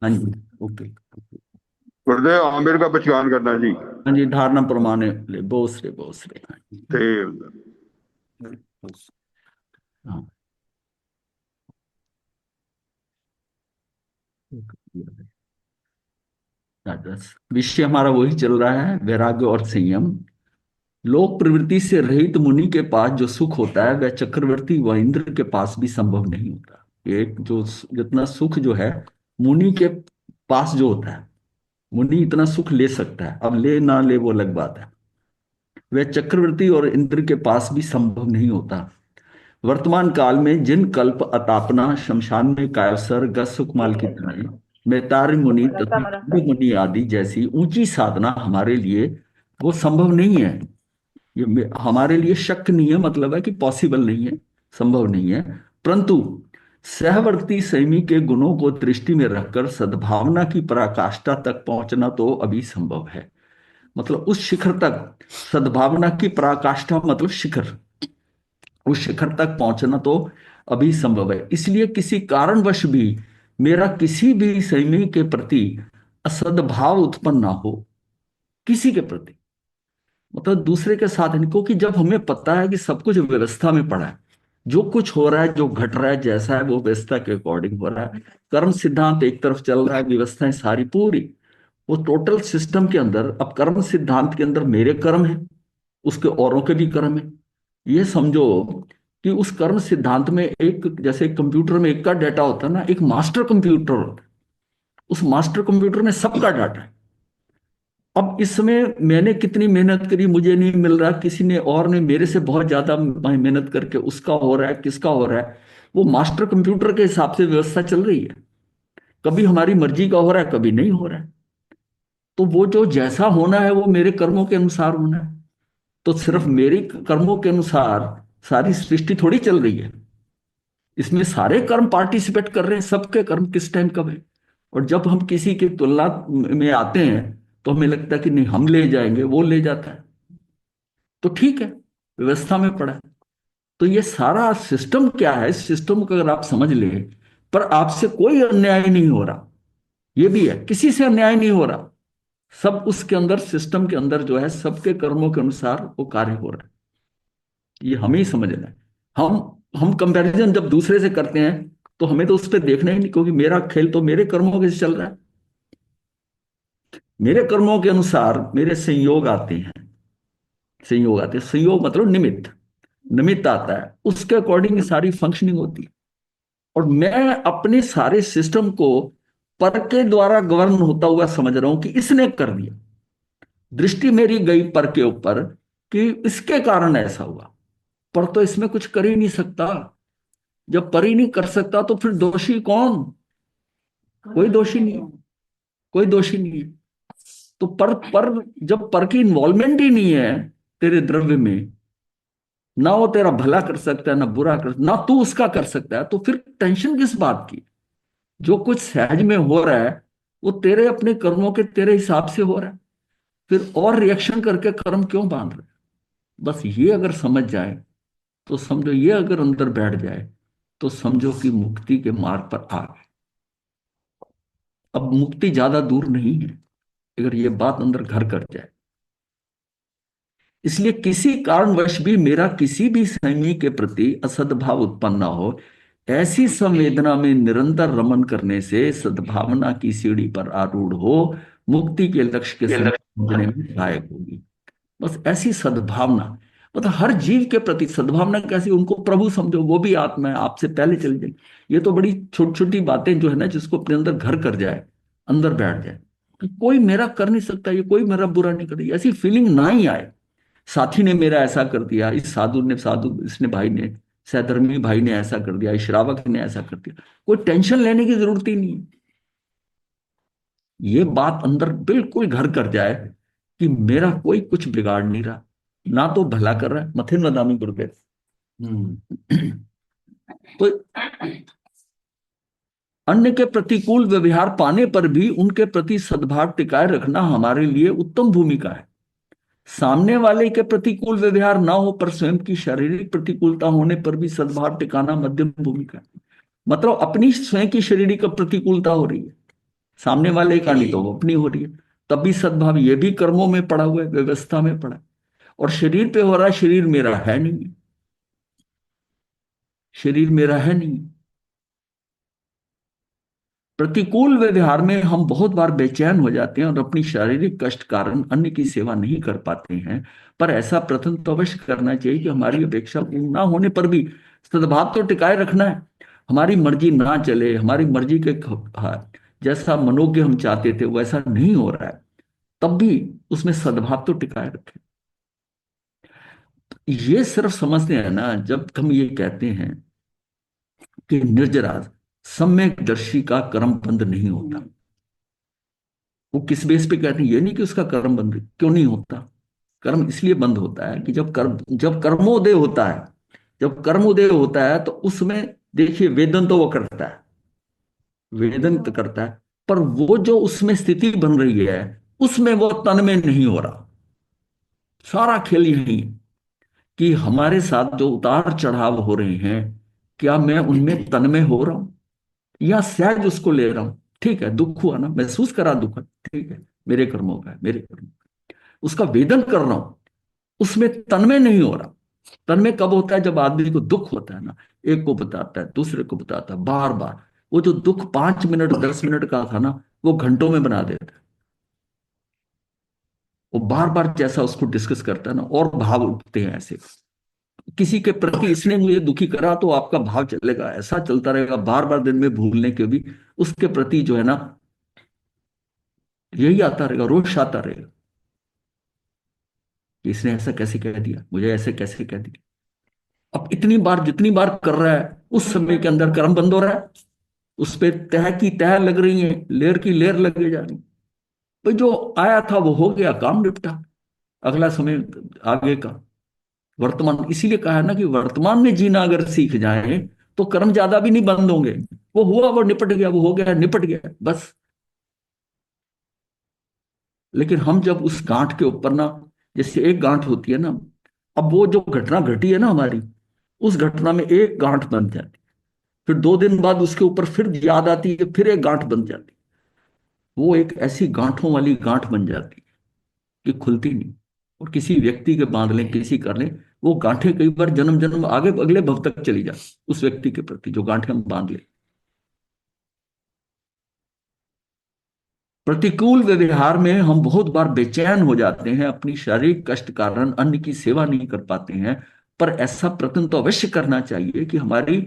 हाँ जी। ओके। गुरुदेव आमिर का पहचान करना जी। हाँ जी, धारणा प्रमाण ले बोस रे बोस रे। हाँ थे जी। हाँ। विषय हमारा वही चल रहा है, वैराग्य और संयम। लोक प्रवृत्ति से रहित मुनि के पास जो सुख होता है वह चक्रवर्ती व इंद्र के पास भी संभव नहीं होता। एक जो जितना सुख जो है मुनि के पास जो होता है, मुनि इतना सुख ले सकता है, अब ले ना ले वो अलग बात है, वह चक्रवर्ती और इंद्र के पास भी संभव नहीं होता। वर्तमान काल में जिन कल्प अतापना शमशान में कायसर गस सुकमाल की तरह मैतारी मुनि तथा कुंभ मुनि आदि जैसी ऊंची साधना हमारे लिए वो संभव नहीं है। हमारे लिए शक्य नहीं है, मतलब है कि पॉसिबल नहीं है, संभव नहीं है। परंतु सहवर्ती संयमी के गुणों को दृष्टि में रखकर सद्भावना की पराकाष्ठा तक पहुंचना तो अभी संभव है। मतलब उस शिखर तक, सद्भावना की पराकाष्ठा मतलब शिखर, उस शिखर तक पहुंचना तो अभी संभव है। इसलिए किसी कारणवश भी मेरा किसी भी संयमी के प्रति असद्भाव उत्पन्न ना हो, किसी के प्रति, मतलब दूसरे के साथ नहीं। क्योंकि जब हमें पता है कि सब कुछ व्यवस्था में पड़ा है, जो कुछ हो रहा है जो घट रहा है जैसा है वो व्यवस्था के अकॉर्डिंग हो रहा है। कर्म सिद्धांत एक तरफ चल रहा है, व्यवस्थाएं सारी पूरी, वो टोटल सिस्टम के अंदर। अब कर्म सिद्धांत के अंदर मेरे कर्म है, उसके औरों के भी कर्म है। ये समझो कि उस कर्म सिद्धांत में एक, जैसे कंप्यूटर में एक का डाटा होता है ना, एक मास्टर कंप्यूटर होता है, उस मास्टर कंप्यूटर में सबका डाटा है। अब इसमें मैंने कितनी मेहनत करी मुझे नहीं मिल रहा, किसी ने और ने मेरे से बहुत ज्यादा मेहनत करके उसका हो रहा है, किसका हो रहा है, वो मास्टर कंप्यूटर के हिसाब से व्यवस्था चल रही है। कभी हमारी मर्जी का हो रहा है, कभी नहीं हो रहा है। तो वो जो जैसा होना है वो मेरे कर्मों के अनुसार होना है। तो सिर्फ मेरे कर्मों के अनुसार सारी सृष्टि थोड़ी चल रही है, इसमें सारे कर्म पार्टिसिपेट कर रहे हैं, सबके कर्म किस टाइम कब है। और जब हम किसी की तुलना में आते हैं तो हमें लगता है कि नहीं हम ले जाएंगे, वो ले जाता है, तो ठीक है, व्यवस्था में पड़ा है। तो ये सारा सिस्टम क्या है, इस सिस्टम को अगर आप समझ ले, पर आपसे कोई अन्याय नहीं हो रहा, ये भी है, किसी से अन्याय नहीं हो रहा। सब उसके अंदर, सिस्टम के अंदर जो है सबके कर्मों के अनुसार वो कार्य हो रहा है। ये हमें ही समझना है। हम कंपैरिजन जब दूसरे से करते हैं तो हमें तो उस पर देखना ही नहीं, क्योंकि मेरा खेल तो मेरे कर्मों के से चल रहा है। मेरे कर्मों के अनुसार मेरे संयोग आते हैं, संयोग आते हैं, संयोग मतलब निमित्त, निमित्त आता है, उसके अकॉर्डिंग सारी फंक्शनिंग होती है। और मैं अपने सारे सिस्टम को पर के द्वारा गवर्न होता हुआ समझ रहा हूं कि इसने कर दिया। दृष्टि मेरी गई पर के ऊपर कि इसके कारण ऐसा हुआ, पर तो इसमें कुछ कर ही नहीं सकता। जब पर ही नहीं कर सकता तो फिर दोषी कौन? कोई दोषी नहीं है, कोई दोषी नहीं है। तो पर जब पर की इन्वॉल्वमेंट ही नहीं है तेरे द्रव्य में, ना वो तेरा भला कर सकता है ना बुरा कर, ना तू उसका कर सकता है, तो फिर टेंशन किस बात की? जो कुछ सहज में हो रहा है वो तेरे अपने कर्मों के तेरे हिसाब से हो रहा है, फिर और रिएक्शन करके कर्म क्यों बांध रहे? बस ये अगर समझ जाए तो समझो, ये अगर अंदर बैठ जाए तो समझो कि मुक्ति के मार्ग पर आ गए। अब मुक्ति ज्यादा दूर नहीं है, अगर ये बात अंदर घर कर जाए। इसलिए किसी कारणवश भी मेरा किसी भी संयमी के प्रति असद्भाव उत्पन्न ना हो, ऐसी संवेदना में निरंतर रमन करने से सद्भावना की सीढ़ी पर आरूढ़ हो मुक्ति के लक्ष्य के समीप पहुंचने में सहायक होगी। बस ऐसी सद्भावना, मतलब हर जीव के प्रति सद्भावना कैसी, उनको प्रभु समझो, वो भी आत्मा है, आपसे पहले चली जाए। ये तो बड़ी छोटी छोटी बातें जो है ना, जिसको अपने अंदर घर कर जाए, अंदर बैठ जाए कि कोई मेरा कर नहीं सकता, ये कोई मेरा बुरा नहीं कर रही, ऐसी फीलिंग ना ही आए। साथी ने मेरा ऐसा कर दिया, इस साधु ने, साधु इसने भाई ने, सहधर्मी भाई ने ऐसा कर दिया, इस श्रावक ने ऐसा कर दिया, कोई टेंशन लेने की जरूरत ही नहीं। ये बात अंदर बिल्कुल घर कर जाए कि मेरा कोई कुछ बिगाड़ नहीं रहा, ना तो भला कर रहा है, मथिन वदामी गुरुदेव। तो अन्य के प्रतिकूल व्यवहार पाने पर भी उनके प्रति सद्भाव टिकाए रखना हमारे लिए उत्तम भूमिका है। सामने वाले के प्रतिकूल व्यवहार ना हो पर स्वयं की शारीरिक प्रतिकूलता होने पर भी सद्भाव टिकाना मध्यम भूमिका है। मतलब अपनी स्वयं की शारीरिक प्रतिकूलता हो रही है, सामने वाले का नहीं तो वो अपनी हो रही है। तब भी सद्भाव ये भी कर्मों में पड़ा हुआ है, व्यवस्था में पड़ा है। और शरीर पे हो रहा है, शरीर मेरा है नहीं, शरीर मेरा है नहीं। प्रतिकूल व्यवहार में हम बहुत बार बेचैन हो जाते हैं और अपनी शारीरिक कष्ट कारण अन्य की सेवा नहीं कर पाते हैं। पर ऐसा प्रथम तो अवश्य करना चाहिए कि हमारी अपेक्षा पूर्ण ना होने पर भी सद्भाव तो टिकाए रखना है। हमारी मर्जी ना चले, हमारी मर्जी के हाँ, जैसा मनोज्ञ हम चाहते थे वैसा नहीं हो रहा है, तब भी उसमें सद्भाव तो टिकाए रखें। ये सिर्फ समझते हैं ना जब हम ये कहते हैं कि निर्जरा सम्यक दर्शी का कर्म बंद नहीं होता। वो किस बेस पे कहते हैं, ये नहीं कि उसका कर्म बंद क्यों नहीं होता। कर्म इसलिए बंद होता है कि जब कर्मोदय होता है, जब कर्मोदय होता है तो उसमें देखिए वेदन तो वो करता है, वेदन तो करता है, पर वो जो उसमें स्थिति बन रही है उसमें वो तन में नहीं हो रहा। सारा खेल यही है कि हमारे साथ जो उतार चढ़ाव हो रहे हैं, क्या मैं उनमें तन में हो रहा हूं या सहज उसको ले रहा हूं। ठीक है, दुख हुआ ना, महसूस करा दुख, ठीक है, मेरे कर्मों का है, मेरे कर्म, उसका वेदन कर रहा हूं, उसमें तन्मय नहीं हो रहा। तन्मय कब होता है, जब आदमी को दुख होता है ना, एक को बताता है, दूसरे को बताता है, बार बार वो जो दुख 5 मिनट 10 मिनट का था ना, वो घंटों में बना देता है। वो बार बार जैसा उसको डिस्कस करता है ना, और भाव उठते हैं ऐसे। किसी के प्रति इसने मुझे दुखी करा तो आपका भाव चलेगा, ऐसा चलता रहेगा बार बार, दिन में भूलने के भी उसके प्रति जो है ना, यही आता रहेगा, रोष आता रहेगा कि इसने ऐसा कैसे कह दिया, मुझे ऐसे कैसे कह दिया। अब इतनी बार जितनी बार कर रहा है उस समय के अंदर कर्म बंद हो रहा है, उस पे तह की तह लग रही है, लेर की लेर लगे जा रही। भाई जो आया था वो हो गया, काम निपटा, अगला समय आगे का, वर्तमान। इसीलिए कहा है ना कि वर्तमान में जीना अगर सीख जाए तो कर्म ज्यादा भी नहीं बंद होंगे। वो हुआ, वो निपट गया, वो हो गया, निपट गया, बस। लेकिन हम जब उस गांठ के ऊपर ना, जैसे एक गांठ होती है ना, अब वो जो घटना घटी है ना हमारी, उस घटना में एक गांठ बन जाती, फिर 2 दिन बाद उसके ऊपर फिर याद आती है, फिर एक गांठ बन जाती, वो एक ऐसी गांठों वाली गांठ बन जाती कि खुलती नहीं। और किसी व्यक्ति के बांध लें, किसी कर लें, वो गांठें कई बार जन्म जन्म आगे अगले भव तक चली जाती उस व्यक्ति के प्रति, जो गांठें हम बांध लें। प्रतिकूल व्यवहार में हम बहुत बार बेचैन हो जाते हैं, अपनी शारीरिक कष्ट कारण अन्य की सेवा नहीं कर पाते हैं। पर ऐसा प्रयत्न तो अवश्य करना चाहिए कि हमारी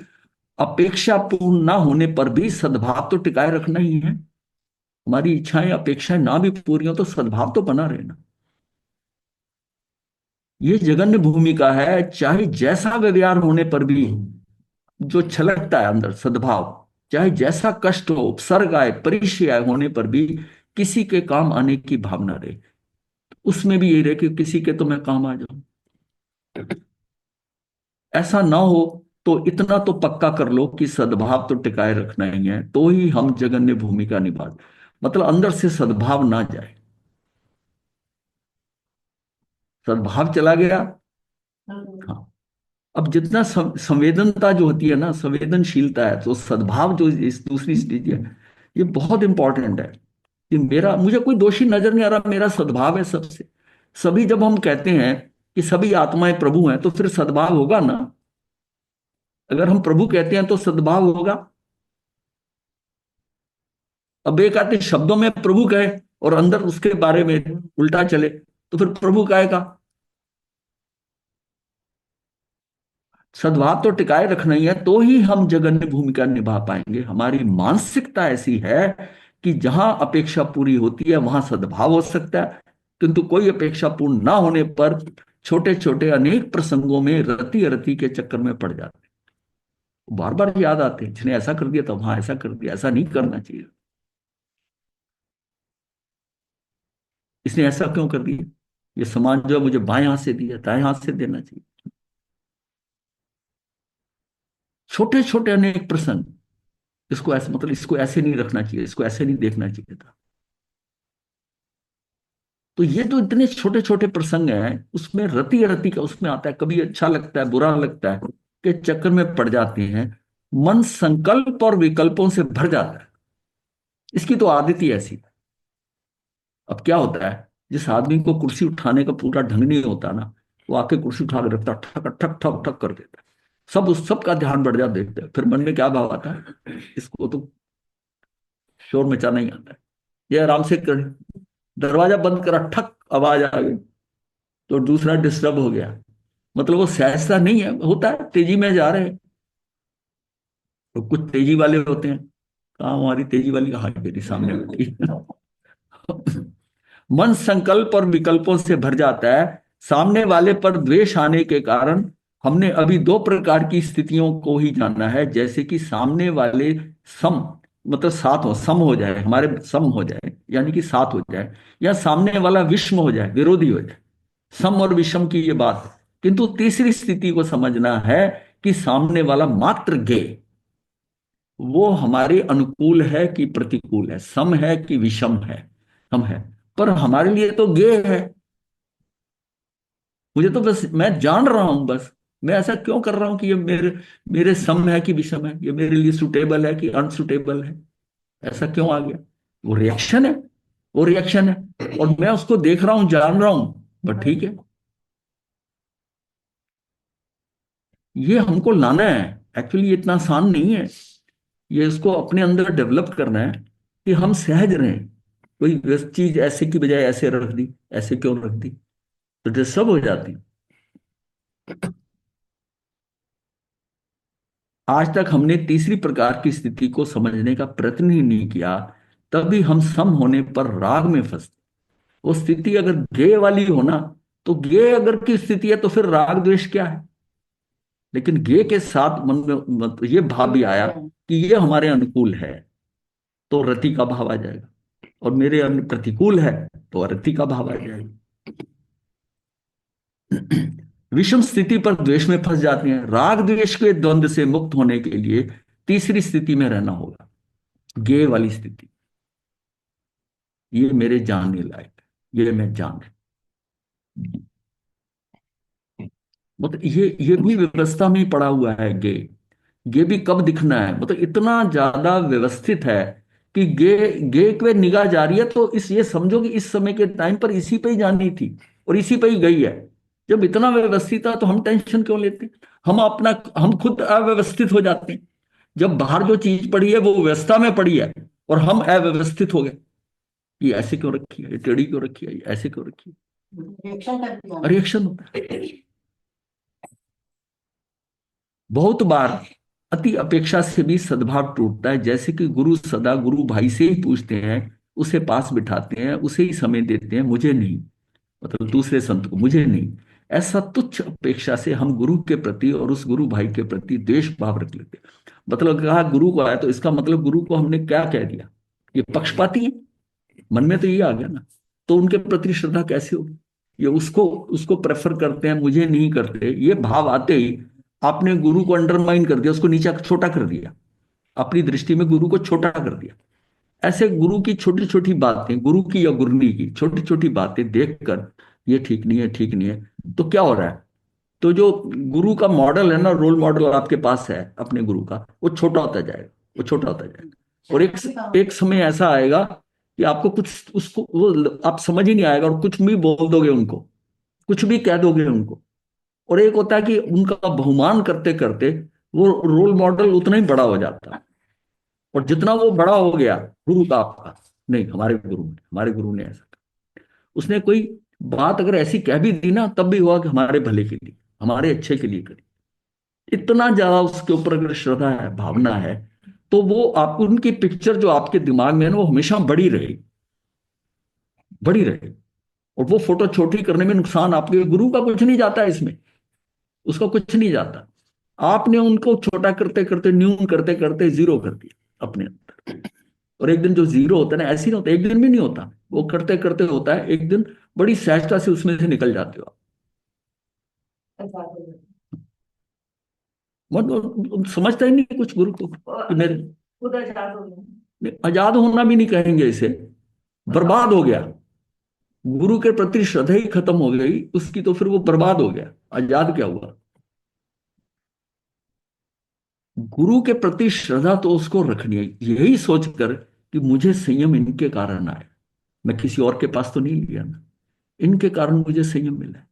अपेक्षा पूर्ण ना होने पर भी सद्भाव तो टिकाए रखना ही है। हमारी इच्छाएं अपेक्षाएं ना भी पूरी हो तो सद्भाव तो बना रहना। ये जघन्य भूमिका है, चाहे जैसा व्यवहार होने पर भी जो छलकता है अंदर सद्भाव, चाहे जैसा कष्ट हो, उपसर्ग आए, परिचय आए, होने पर भी किसी के काम आने की भावना रहे। उसमें भी यही रहे कि किसी के तो मैं काम आ जाऊं। ऐसा ना हो तो इतना तो पक्का कर लो कि सद्भाव तो टिकाए रखना ही है, तो ही हम जगन्य भूमिका निभा, मतलब अंदर से सद्भाव ना जाए। सद्भाव चला गया, हाँ। अब जितना संवेदनता जो होती है ना, संवेदनशीलता है, तो सद्भाव जो इस दूसरी स्टेज है, ये बहुत इंपॉर्टेंट है कि मेरा, मुझे कोई दोषी नजर नहीं आ रहा, मेरा सद्भाव है सबसे। सभी, जब हम कहते हैं कि सभी आत्माएं प्रभु हैं तो फिर सद्भाव होगा ना। अगर हम प्रभु कहते हैं तो सद्भाव होगा। अब एक आते शब्दों में प्रभु कहे और अंदर उसके बारे में उल्टा चले, तो फिर प्रभु कहेगा। सद्भाव तो टिकाए रखना ही है, तो ही हम जगन्य भूमिका निभा पाएंगे। हमारी मानसिकता ऐसी है कि जहां अपेक्षा पूरी होती है वहां सद्भाव हो सकता है, किंतु कोई अपेक्षा पूर्ण ना होने पर छोटे छोटे अनेक प्रसंगों में रति रति के चक्कर में पड़ जाते हैं। बार बार याद आते हैं, इसने ऐसा कर दिया तो वहां ऐसा कर दिया, ऐसा नहीं करना चाहिए, इसने ऐसा क्यों कर दिया, ये समाज जो है मुझे बाएं हाथ से दिया, दाएं हाथ से देना चाहिए। छोटे छोटे अनेक प्रसंग, इसको ऐसे, मतलब इसको ऐसे नहीं रखना चाहिए, इसको ऐसे नहीं देखना चाहिए था। तो ये जो इतने छोटे छोटे प्रसंग हैं, उसमें रति रति का उसमें आता है, कभी अच्छा लगता है, बुरा लगता है, के चक्कर में पड़ जाते हैं। मन संकल्प और विकल्पों से भर जाता है। इसकी तो आदत ही ऐसी। अब क्या होता है, जिस आदमी को कुर्सी उठाने का पूरा ढंग नहीं होता ना, वो आके कुर्सी उठा के रखता, ठक ठक ठक ठक कर देता है। सब उस सब का ध्यान बढ़ जाता, देखते हैं फिर मन में क्या भाव आता है, इसको तो शोर मचाना ही आता है, ये आराम से कर। दरवाजा बंद करा, ठक आवाज आ गई, तो दूसरा डिस्टर्ब हो गया। मतलब वो सहजता नहीं है, होता है तेजी में जा रहे हैं। तो कुछ तेजी वाले होते हैं, कहाँ हमारी तेजी वाली, कहाँ मेरी सामने बैठी। मन संकल्प और विकल्पों से भर जाता है। सामने वाले पर द्वेष आने के कारण हमने अभी दो प्रकार की स्थितियों को ही जाना है, जैसे कि सामने वाले सम, मतलब साथ हो, सम हो जाए, हमारे सम हो जाए यानी कि साथ हो जाए, या सामने वाला विषम हो जाए, विरोधी हो जाए। सम और विषम की ये बात है। किंतु तीसरी स्थिति को समझना है कि सामने वाला मात्र गे, वो हमारे अनुकूल है कि प्रतिकूल है, सम है कि विषम है, हम है। पर हमारे लिए तो गे है। मुझे तो बस, मैं जान रहा हूं बस, मैं ऐसा क्यों कर रहा हूं कि ये मेरे मेरे सम है कि विषम है, ये मेरे लिए सुटेबल है कि अनसुटेबल है, ऐसा क्यों आ गया। वो रिएक्शन है, वो रिएक्शन है, और मैं उसको देख रहा हूं, जान रहा हूं, बट ठीक है। ये हमको लाना है। एक्चुअली ये इतना आसान नहीं है। ये इसको अपने अंदर डेवलप करना है कि हम सहज रहें। कोई चीज ऐसे की बजाय ऐसे रख दी, ऐसे क्यों रख दी, तो डिस्टर्ब हो जाती। आज तक हमने तीसरी प्रकार की स्थिति को समझने का प्रयत्न ही नहीं किया, तभी हम सम होने पर राग में फंसते। वो स्थिति अगर गे वाली हो ना, तो गे अगर की स्थिति है तो फिर राग द्वेष क्या है। लेकिन गे के साथ मन में ये भाव भी आया कि ये हमारे अनुकूल है, तो रति का भाव आ जाएगा, और मेरे प्रतिकूल है तो अरति का भाव आ जाएगा। विषम स्थिति पर द्वेष में फंस जाते हैं। राग द्वेष के द्वंद से मुक्त होने के लिए तीसरी स्थिति में रहना होगा, गे वाली स्थिति। ये मेरे जानने लायक है, ये मैं जान, मतलब ये भी व्यवस्था में ही पड़ा हुआ है गे। गे भी कब दिखना है, मतलब इतना ज्यादा व्यवस्थित है कि गे गे पे निगाह जा रही है, तो इस ये समझो कि इस समय के टाइम पर इसी पे ही जानी थी और इसी पे ही गई है। जब इतना व्यवस्थित था तो हम टेंशन क्यों लेते। हम खुद अव्यवस्थित हो जाते हैं। जब बाहर जो चीज पड़ी है वो व्यवस्था में पड़ी है, और हम अव्यवस्थित हो गए। ये ऐसे क्यों रखी है, ये टेढ़ी क्यों रखी है, ये ऐसे क्यों रखी है, रिएक्शन होता है। बहुत बार अति अपेक्षा से भी सद्भाव टूटता है, जैसे कि गुरु सदा गुरु भाई से ही पूछते हैं, उसे पास बिठाते हैं, उसे ही समय देते हैं, मुझे नहीं, मतलब दूसरे संत को, मुझे नहीं। ऐसा तुच्छ अपेक्षा से हम गुरु के प्रति और उस गुरु भाई के प्रति द्वेष भाव रख लेते हैं। मतलब कहा गुरु को आया तो इसका मतलब गुरु को हमने क्या कह दिया, ये पक्षपाती है। मन में तो ये आ गया ना, तो उनके प्रति श्रद्धा कैसे होगी। ये उसको उसको प्रेफर करते हैं, मुझे नहीं करते, ये भाव आते ही आपने गुरु को अंडरमाइन कर दिया, उसको नीचा छोटा कर दिया, अपनी दृष्टि में गुरु को छोटा कर दिया। ऐसे गुरु की छोटी छोटी बातें, गुरु की या गुरनी की छोटी छोटी बातें देखकर ये ठीक नहीं है, ठीक नहीं है, तो क्या हो रहा है। तो जो गुरु का मॉडल है ना, रोल मॉडल आपके पास है अपने गुरु का, वो छोटा होता जाएगा, वो छोटा होता जाएगा, और एक एक समय ऐसा आएगा कि आपको कुछ उसको वो आप समझ ही नहीं आएगा, और कुछ भी बोल दोगे उनको, कुछ भी कह दोगे उनको। और एक होता है कि उनका बहुमान करते करते वो रोल मॉडल उतना ही बड़ा हो जाता है, और जितना वो बड़ा हो गया गुरु का आपका, नहीं हमारे गुरु ने ऐसा कहा। उसने कोई बात अगर ऐसी कह भी दी ना, तब भी हुआ कि हमारे भले के लिए, हमारे अच्छे के लिए करी। इतना ज्यादा उसके ऊपर अगर श्रद्धा है, भावना है, तो वो आप उनकी पिक्चर जो आपके दिमाग में है ना, वो हमेशा बड़ी रहे, बड़ी रहे। और वो फोटो छोटी करने में नुकसान आपके गुरु का कुछ नहीं जाता है इसमें, उसका कुछ नहीं जाता। आपने उनको छोटा करते करते, न्यून करते करते जीरो कर दिया अपने अंदर। और एक दिन जो जीरो होता है ना, ऐसे नहीं होता, एक दिन भी नहीं होता, वो करते करते होता है एक दिन, बड़ी सहजता से उसमें से निकल जाते हो आप। मतलब समझता ही नहीं कुछ गुरु को कि मेरे खुद आजाद हो गया। नहीं, आजाद होना भी नहीं कहेंगे इसे, बर्बाद हो गया। गुरु के प्रति श्रद्धा ही खत्म हो गई उसकी, तो फिर वो बर्बाद हो गया, आजाद क्या हुआ। गुरु के प्रति श्रद्धा तो उसको रखनी है, यही सोचकर कि मुझे संयम इनके कारण आया, मैं किसी और के पास तो नहीं लिया ना, इनके कारण मुझे संयम मिला है।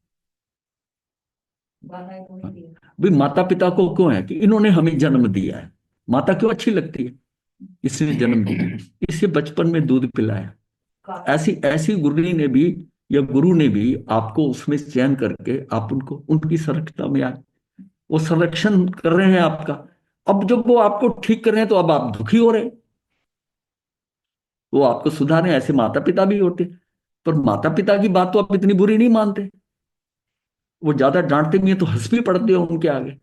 हाँ। भाई माता पिता को क्यों है कि इन्होंने हमें जन्म दिया है। माता क्यों अच्छी लगती है? इसने जन्म दिया, इसे बचपन में दूध पिलाया। ऐसी ऐसी गुरु ने भी, या गुरु ने भी आपको उसमें चयन करके आप उनको उनकी संरक्षण में आए, वो संरक्षण कर रहे हैं आपका। अब जब वो आपको ठीक कर रहे हैं तो अब आप दुखी हो रहे हैं। वो आपको सुधारे, ऐसे माता पिता भी होते, पर माता पिता की बात तो आप इतनी बुरी नहीं मानते। वो ज्यादा डांटते भी हैं तो हंस भी पड़ते हो उनके आगे।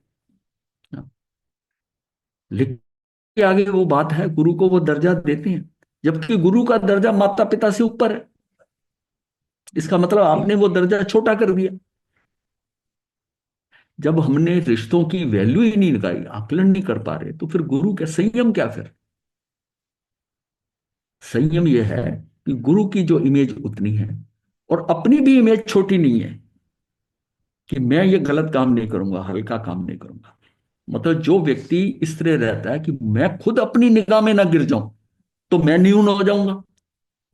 लेकिन आगे वो बात है, गुरु को वो दर्जा देते हैं, जबकि गुरु का दर्जा माता पिता से ऊपर है। इसका मतलब आपने वो दर्जा छोटा कर दिया। जब हमने रिश्तों की वैल्यू ही नहीं लगाई, आकलन नहीं कर पा रहे, तो फिर गुरु क्या, संयम क्या फिर? संयम यह है कि गुरु की जो इमेज उतनी है, और अपनी भी इमेज छोटी नहीं है, कि मैं ये गलत काम नहीं करूंगा, हल्का काम नहीं करूंगा। मतलब जो व्यक्ति इस तरह रहता है कि मैं खुद अपनी निगाह में ना गिर जाऊं, तो मैं न्यून हो जाऊंगा।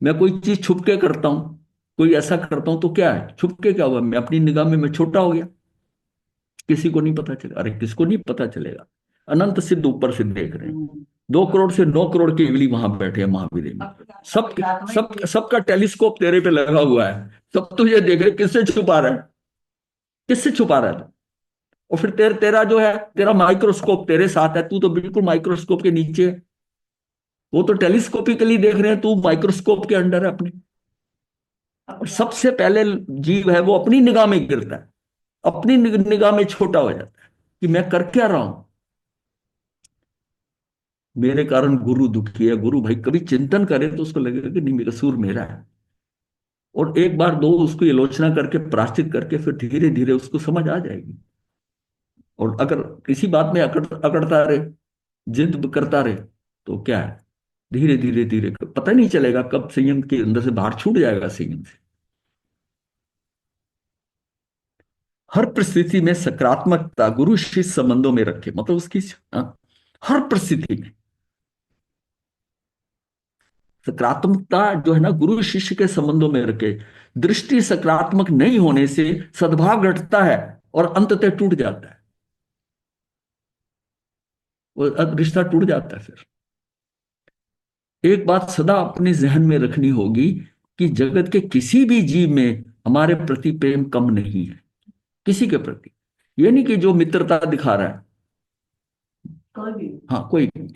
मैं कोई चीज छुप के करता हूं, कोई ऐसा करता हूं, तो क्या है, छुप के क्या हुआ, मैं अपनी निगाह में मैं छोटा हो गया, किसी को नहीं पता चलेगा। अरे किसको नहीं पता चलेगा? अनंत सिद्ध ऊपर से देख रहे हैं, 2 करोड़ से 9 करोड़ के इगली वहां बैठे हैं महावीर में। सब सब सबका टेलीस्कोप तेरे पे लगा हुआ है, सब तुझे देख रहे, किससे छुपा रहा है? किससे छुपा रहा है? और फिर तेरा जो है, तेरा माइक्रोस्कोप तेरे साथ है, तू तो बिल्कुल माइक्रोस्कोप के नीचे है। वो तो टेलीस्कोपिकली देख रहे हैं, तू माइक्रोस्कोप के अंडर है अपने। और सबसे पहले जीव है वो अपनी निगाह में गिरता है, अपनी निगाह में छोटा हो जाता है, कि मैं कर क्या रहा हूं, मेरे कारण गुरु दुखी है। गुरु भाई कभी चिंतन करे तो उसको लगेगा कि नहीं, मेरा कसूर मेरा है। और एक बार दो उसकी आलोचना करके, प्राश्चित करके, फिर धीरे धीरे उसको समझ आ जाएगी। और अगर किसी बात में अकड़ता रहे, जिद करता रहे, तो क्या है, धीरे धीरे धीरे पता नहीं चलेगा कब संयम के अंदर से बाहर छूट जाएगा संयम से। हर परिस्थिति में सकारात्मकता गुरु शिष्य संबंधों में रखे, मतलब उसकी, हाँ, हर परिस्थिति में सकारात्मकता जो है ना, गुरु शिष्य के संबंधों में रखे। दृष्टि सकारात्मक नहीं होने से सद्भाव घटता है और अंततः टूट जाता है, वो रिश्ता टूट जाता है। फिर एक बात सदा अपने जहन में रखनी होगी, कि जगत के किसी भी जीव में हमारे प्रति प्रेम कम नहीं है, किसी के प्रति। ये नहीं कि जो मित्रता दिखा रहा है, कोई भी, हाँ कोई भी।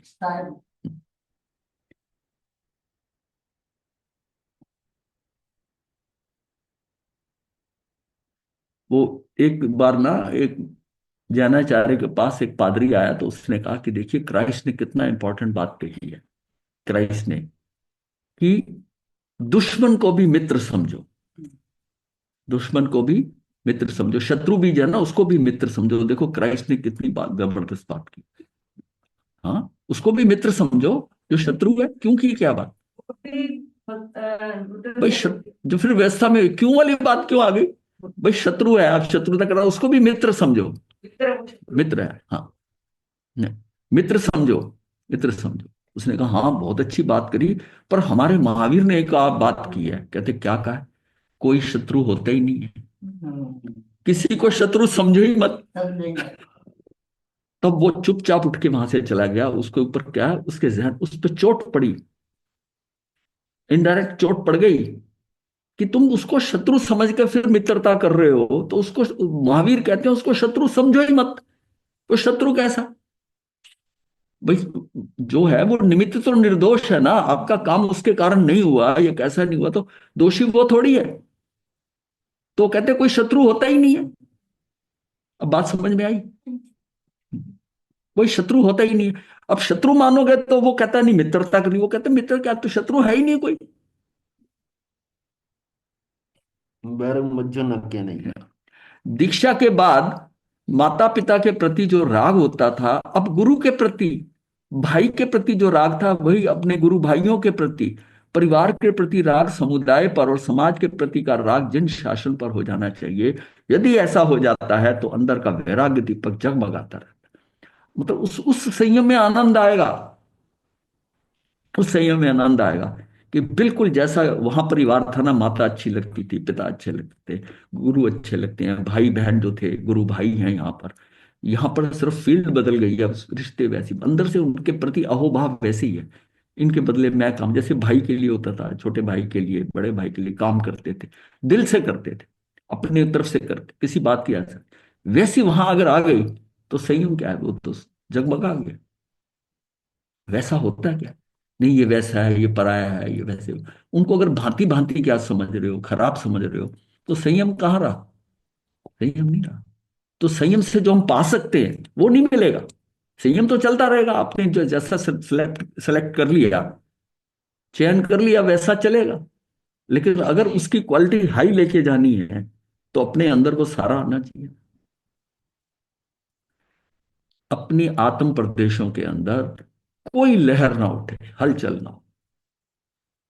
वो एक बार ना, एक जैनाचार्य के पास एक पादरी आया, तो उसने कहा कि देखिए क्राइस्ट ने कितना इंपॉर्टेंट बात कही है। क्राइस्ट ने कि दुश्मन को भी मित्र समझो, दुश्मन को भी मित्र समझो, शत्रु भी जो है ना उसको भी मित्र समझो। देखो क्राइस्ट ने कितनी बात, जबरदस्त बात की। हाँ, उसको भी मित्र समझो जो शत्रु है। क्यों की क्या बात? भाई जो फिर व्यवस्था में क्यों वाली बात क्यों आ गई? भाई शत्रु है, आप शत्रुता कर रहा हो, उसको भी मित्र समझो। मित्र है, हाँ। नहीं, मित्र समझो, मित्र समझो। उसने कहा हाँ बहुत अच्छी बात करी, पर हमारे महावीर ने एक बात की है। कहते क्या कहा है? कोई शत्रु होता ही नहीं है, किसी को शत्रु समझो ही मत। तब वो चुपचाप उठ के वहां से चला गया। उसके ऊपर क्या है, उसके जहन, उस पर चोट पड़ी, इनडायरेक्ट चोट पड़ गई, कि तुम उसको शत्रु समझ कर फिर मित्रता कर रहे हो, तो उसको महावीर कहते हैं उसको शत्रु समझो ही मत। तो शत्रु कैसा? भाई जो है वो निमित्त तो निर्दोष है ना, आपका काम उसके कारण नहीं हुआ, ये कैसा नहीं हुआ, तो दोषी वो थोड़ी है। तो कहते कोई शत्रु होता ही नहीं है। अब बात समझ में आई? कोई शत्रु होता ही नहीं है। अब शत्रु मानोगे तो वो कहता नहीं मित्रता करनी, वो कहते मित्र क्या, तो शत्रु है ही नहीं कोई। बैरंग मज्जन के नहीं है। दीक्षा के बाद माता पिता के प्रति जो राग होता था, अब गुरु के प्रति, भाई के प्रति जो राग था, वही अपने गुरु भाइयों के प्रति, परिवार के प्रति राग, समुदाय पर और समाज के प्रति का राग जन शासन पर हो जाना चाहिए। यदि ऐसा हो जाता है तो अंदर का वैराग्य दीपक जगमगाता रहता है। मतलब उस संयम में आनंद आएगा। उस संयम में आनंद आएगा कि बिल्कुल जैसा वहां परिवार था ना, माता अच्छी लगती थी, पिता अच्छे लगते थे, गुरु अच्छे लगते हैं, भाई बहन जो थे, गुरु भाई हैं यहाँ पर सिर्फ फील्ड बदल गई है, रिश्ते वैसे अंदर से उनके प्रति अहोभाव वैसे ही है। इनके बदले मैं काम, जैसे भाई के लिए होता था, छोटे भाई के लिए, बड़े भाई के लिए काम करते थे, दिल से करते थे, अपनी तरफ से करके किसी बात की आशा, वैसी वहां अगर आ गई तो संयम क्या है, वो तो जगमगा गया। वैसा होता है क्या? नहीं, ये वैसा है, ये पराया है, ये वैसे उनको अगर भांति भांति क्या समझ रहे हो, खराब समझ रहे हो, तो संयम कहाँ रहा? संयम नहीं रहा। तो संयम से जो हम पा सकते हैं वो नहीं मिलेगा। संयम तो चलता रहेगा, आपने जो जैसा सेलेक्ट सेलेक्ट कर लिया, चयन कर लिया, वैसा चलेगा। लेकिन अगर उसकी क्वालिटी हाई लेके जानी है तो अपने अंदर वो सारा आना चाहिए। अपनी आत्म प्रदेशों के अंदर कोई लहर ना उठे, हलचल ना हो।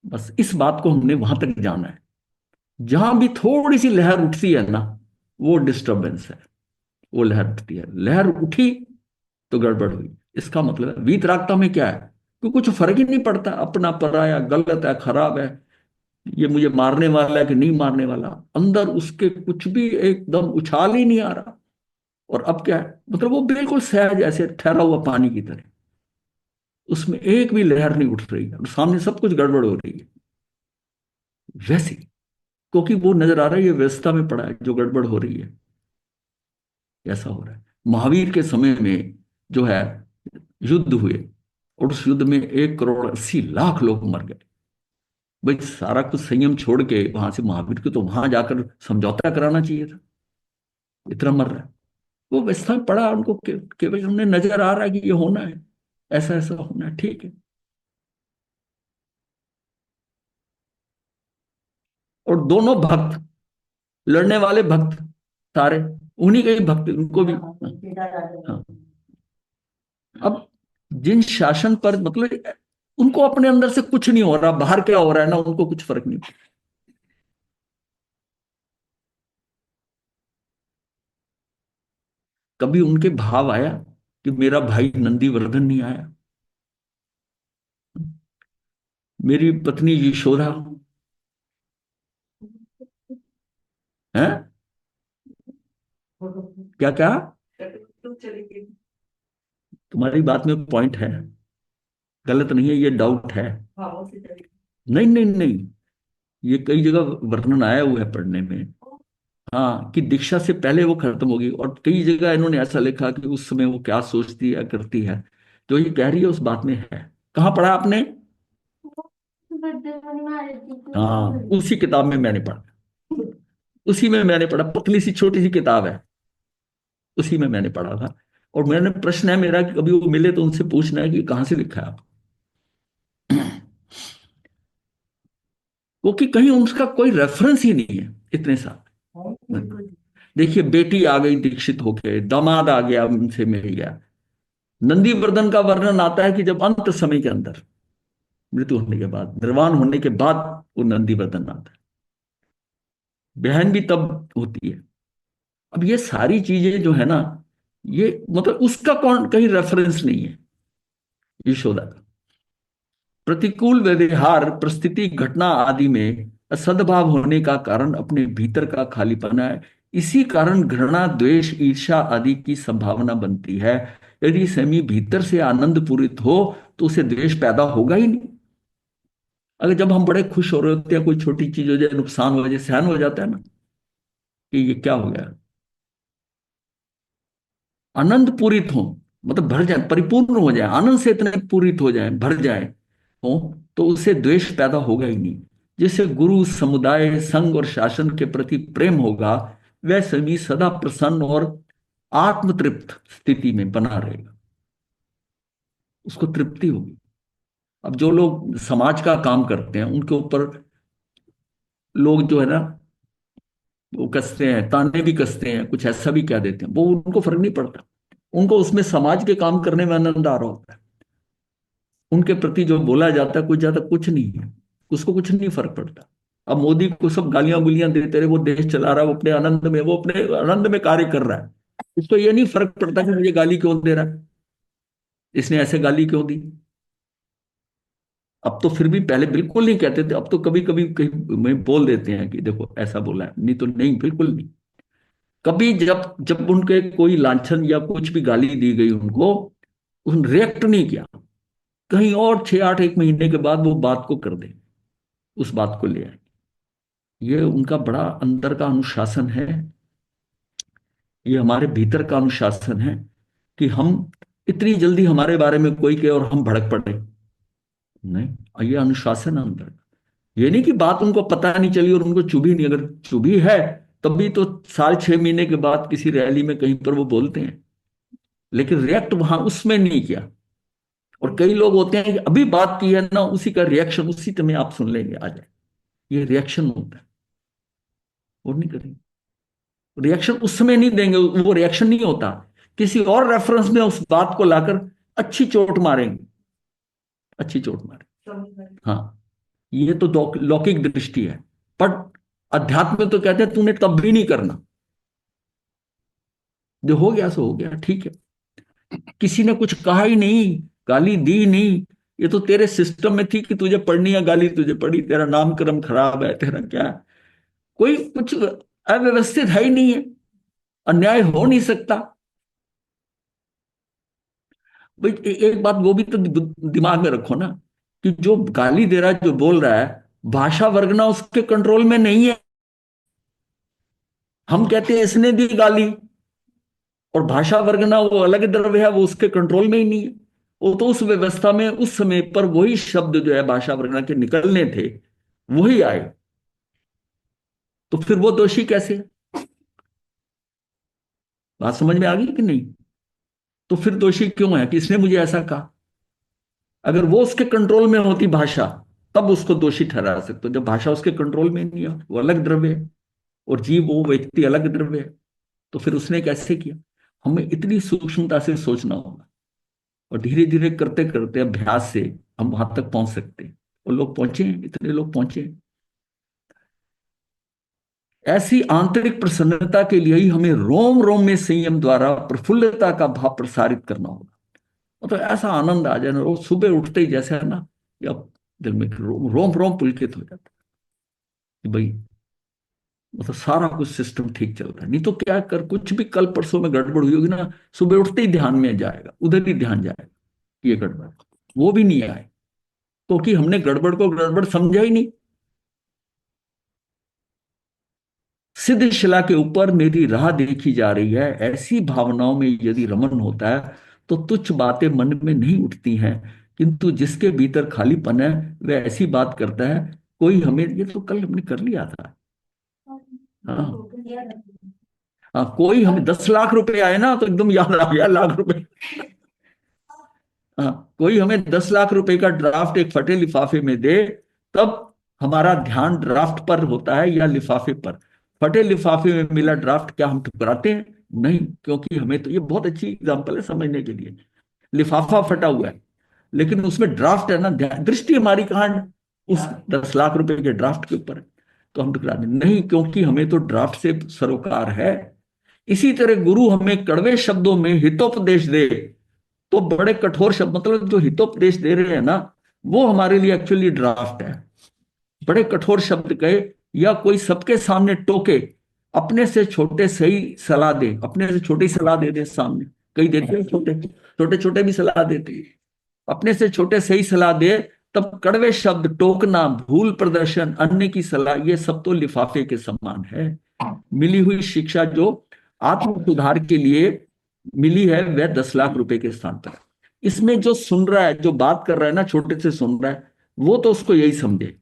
बस इस बात को हमने वहां तक जाना है। जहां भी थोड़ी सी लहर उठती है ना, वो डिस्टरबेंस है। वो लहर उठती है, लहर उठी तो गड़बड़ हुई। इसका मतलब है वीतरागता में क्या है कि कुछ फर्क ही नहीं पड़ता, अपना पराया, गलत है, खराब है, ये मुझे मारने वाला है कि नहीं मारने वाला, अंदर उसके कुछ भी एकदम उछाल ही नहीं आ रहा। और अब क्या है, मतलब वो बिल्कुल सहज, ऐसे ठहरा हुआ पानी की तरह, उसमें एक भी लहर नहीं उठ रही है और सामने सब कुछ गड़बड़ हो रही है वैसे, क्योंकि वो नजर आ रहा है ये व्यवस्था में पड़ा है, जो गड़बड़ हो रही है ऐसा हो रहा है। महावीर के समय में जो है युद्ध हुए, और उस युद्ध में 1 करोड़ 80 लाख लोग मर गए। भाई सारा कुछ संयम छोड़ के वहां से महावीर को तो वहां जाकर समझौता कराना चाहिए था, इतना मर रहा है। वो व्यवस्था में पड़ा, उनको केवल उन्हें नजर आ रहा है कि ये होना है, ऐसा ऐसा होना है, ठीक है। और दोनों भक्त, लड़ने वाले भक्त सारे उन्हीं के ही भक्त, उनको भी हाँ। अब जिन शासन पर मतलब उनको अपने अंदर से कुछ नहीं हो रहा, बाहर क्या हो रहा है ना, उनको कुछ फर्क नहीं पड़ता। कभी उनके भाव आया कि मेरा भाई नंदीवर्धन नहीं आया, मेरी पत्नी यशोदा है, क्या क्या? तुम्हारी बात में पॉइंट है, गलत नहीं है, ये डाउट है। नहीं नहीं नहीं, ये कई जगह वर्णन आया हुआ है पढ़ने में। हाँ, कि दीक्षा से पहले वो खत्म होगी, और कई जगह इन्होंने ऐसा लिखा कि उस समय वो क्या सोचती है, करती है। जो ये कह रही है उस बात में है। कहाँ पढ़ा आपने? हाँ, उसी किताब में मैंने पढ़ा, उसी में मैंने पढ़ा, पतली सी छोटी सी किताब है, उसी में मैंने पढ़ा था। और मैंने, प्रश्न है मेरा कि कभी वो मिले तो उनसे पूछना है कि कहाँ से लिखा है आप। क्योंकि कहीं उसका कोई रेफरेंस ही नहीं है इतने साल। देखिए, बेटी आ गई दीक्षित होके, दामाद आ गया उनसे मिल गया। नंदीवर्धन का वर्णन आता है कि जब अंत समय के अंदर, मृत्यु होने के बाद, निर्वाण होने के बाद, वो नंदीवर्धन आता है। बहन भी तब होती है। अब ये सारी चीजें जो है ना, ये मतलब उसका कौन, कहीं रेफरेंस नहीं है यशोदा का। प्रतिकूल व्यवहार, परिस्थिति, घटना आदि में असद्भाव होने का कारण अपने भीतर का खालीपना है। इसी कारण घृणा, द्वेष, ईर्ष्या आदि की संभावना बनती है। यदि स्वयं भीतर से आनंद पूरित हो तो उसे द्वेष पैदा होगा ही नहीं। अगर जब हम बड़े खुश हो रहे होते हैं, कोई छोटी चीज हो जाए, नुकसान हो जाए, सहन हो जाता है ना कि ये क्या हो गया, आनंद पूरित हो, मतलब भर जाए, परिपूर्ण हो जाए, आनंद से इतने पूरित हो जाए, भर जाए हो, तो उससे द्वेष पैदा होगा ही नहीं। जिससे गुरु, समुदाय, संघ और शासन के प्रति प्रेम होगा, वह सभी सदा प्रसन्न और आत्मतृप्त स्थिति में बना रहेगा, उसको तृप्ति होगी। अब जो लोग समाज का काम करते हैं, उनके ऊपर लोग जो है ना, वो कसते हैं, ताने भी कसते हैं, कुछ ऐसा भी कह देते हैं, वो उनको फर्क नहीं पड़ता। उनको उसमें समाज के काम करने में आनंद आ रहा होता है। उनके प्रति जो बोला जाता है कुछ ज्यादा कुछ नहीं है, उसको कुछ नहीं फर्क पड़ता। अब मोदी को सब गालियां गुलियां देते रहे, वो देश चला रहा है, वो अपने आनंद में, वो अपने आनंद में कार्य कर रहा है। उसको ये नहीं फर्क पड़ता कि मुझे गाली क्यों दे रहा है, इसने ऐसे गाली क्यों दी। अब तो फिर भी, पहले बिल्कुल नहीं कहते थे, अब तो कभी कभी कहीं में बोल देते हैं कि देखो ऐसा बोला है, नहीं तो नहीं, बिल्कुल नहीं। कभी जब जब उनके कोई लांछन या कुछ भी गाली दी गई उनको, उन रिएक्ट नहीं किया। कहीं और 6 8 एक महीने के बाद वो बात को कर दे, उस बात को ले आए। ये उनका बड़ा अंदर का अनुशासन है, ये हमारे भीतर का अनुशासन है कि हम इतनी जल्दी हमारे बारे में कोई कहे और हम भड़क पड़े। नहीं, ये अनुशासन है अंदर। ये नहीं कि बात उनको पता नहीं चली और उनको चुभी नहीं, अगर चुभी है तभी तो साल 6 महीने के बाद किसी रैली में कहीं पर वो बोलते हैं। लेकिन रिएक्ट वहां उसमें नहीं किया। और कई लोग होते हैं कि अभी बात की है ना, उसी का रिएक्शन उसी समय आप सुन लेंगे आ जाए। ये रिएक्शन होता है, वो नहीं करेंगे। रिएक्शन उस समय नहीं देंगे, वो रिएक्शन नहीं होता। किसी और रेफरेंस में उस बात को लाकर अच्छी चोट मारेंगे, अच्छी चोट मारेंगे। हाँ, ये तो लौकिक दृष्टि है। पर अध्यात्म में तो कहते हैं तूने तब भी नहीं करना, जो हो गया सो हो गया, ठीक है। किसी ने कुछ कहा ही नहीं, गाली दी नहीं, ये तो तेरे सिस्टम में थी कि तुझे पढ़नी है, गाली तुझे पड़ी, तेरा नामकरण खराब है, तेरा क्या है। कोई कुछ अव्यवस्थित है ही नहीं है, अन्याय हो नहीं सकता। भाई एक बात वो भी तो दिमाग में रखो ना, कि जो गाली दे रहा है, जो बोल रहा है, भाषा वर्गना उसके कंट्रोल में नहीं है। हम कहते हैं इसने दी गाली, और भाषा वर्गना वो अलग द्रव्य है, वो उसके कंट्रोल में ही नहीं है। वो तो उस व्यवस्था में उस समय पर वही शब्द जो है भाषा वर्गना के निकलने थे, वही आए। तो फिर वो दोषी कैसे है? बात समझ में आ गई कि नहीं? तो फिर दोषी क्यों है कि इसने मुझे ऐसा कहा? अगर वो उसके कंट्रोल में होती भाषा, तब उसको दोषी ठहरा सकते हो। जब भाषा उसके कंट्रोल में नहीं है, वो अलग द्रव्य है, और जीव वो व्यक्ति अलग द्रव्य है, तो फिर उसने कैसे किया? हमें इतनी सूक्ष्मता से सोचना होगा, और धीरे धीरे करते करते अभ्यास से हम वहां तक पहुंच सकते हैं। और लोग पहुंचे हैं, इतने लोग पहुंचे हैं। ऐसी आंतरिक प्रसन्नता के लिए ही हमें रोम रोम में संयम द्वारा प्रफुल्लता का भाव प्रसारित करना होगा। मतलब ऐसा आनंद आ जाए ना, रोज सुबह उठते ही जैसे है ना, या दिल में रोम रोम रोम पुलकित हो जाता है कि भाई, मतलब सारा कुछ सिस्टम ठीक चल रहा है। नहीं तो क्या कर, कुछ भी कल परसों में गड़बड़ हुई होगी ना, सुबह उठते ही ध्यान में जाएगा, उधर ही ध्यान जाएगा, ये गड़बड़, वो भी नहीं आए, क्योंकि हमने गड़बड़ को गड़बड़ समझा ही नहीं। सिद्ध शिला के ऊपर मेरी राह देखी जा रही है, ऐसी भावनाओं में यदि रमन होता है तो तुच्छ बातें मन में नहीं उठती हैं। किंतु जिसके भीतर खालीपन है, वह ऐसी बात करता है, कोई हमें, ये तो कल हमने कर लिया था। हाँ, हाँ, कोई हमें 10 लाख रुपए आए ना तो एकदम याद आ गया, लाख रुपए। हाँ, कोई हमें 10 लाख रुपए का ड्राफ्ट एक फटे लिफाफे में दे, तब हमारा ध्यान ड्राफ्ट पर होता है या लिफाफे पर। फटे लिफाफे में मिला ड्राफ्ट क्या हम ठुकराते हैं? नहीं, क्योंकि हमें तो, ये बहुत अच्छी एग्जांपल है समझने के लिए। लिफाफा फटा हुआ है, लेकिन उसमें ड्राफ्ट है ना, दृष्टि हमारी कहाँ है? उस 10 लाख रुपए के ड्राफ्ट के ऊपर है। तो हम ठुकरा दें नहीं, क्योंकि हमें तो ड्राफ्ट से सरोकार है। इसी तरह गुरु हमें कड़वे शब्दों में हितोपदेश दे, तो बड़े कठोर शब्द, मतलब जो हितोपदेश दे रहे हैं ना, वो हमारे लिए एक्चुअली ड्राफ्ट है। बड़े कठोर शब्द कहे, या कोई सबके सामने टोके, अपने से छोटे सही सलाह दे, अपने से छोटी सलाह दे दे सामने। कई देते हैं छोटे छोटे छोटे भी सलाह देते हैं, अपने से छोटे सही सलाह दे, तब कड़वे शब्द, टोकना, भूल प्रदर्शन, अन्य की सलाह, ये सब तो लिफाफे के समान है। मिली हुई शिक्षा जो आत्म सुधार के लिए मिली है, वह 10 लाख रुपए के स्थान पर है। इसमें जो सुन रहा है, जो बात कर रहा है ना, छोटे से सुन रहा है, वो तो उसको यही समझे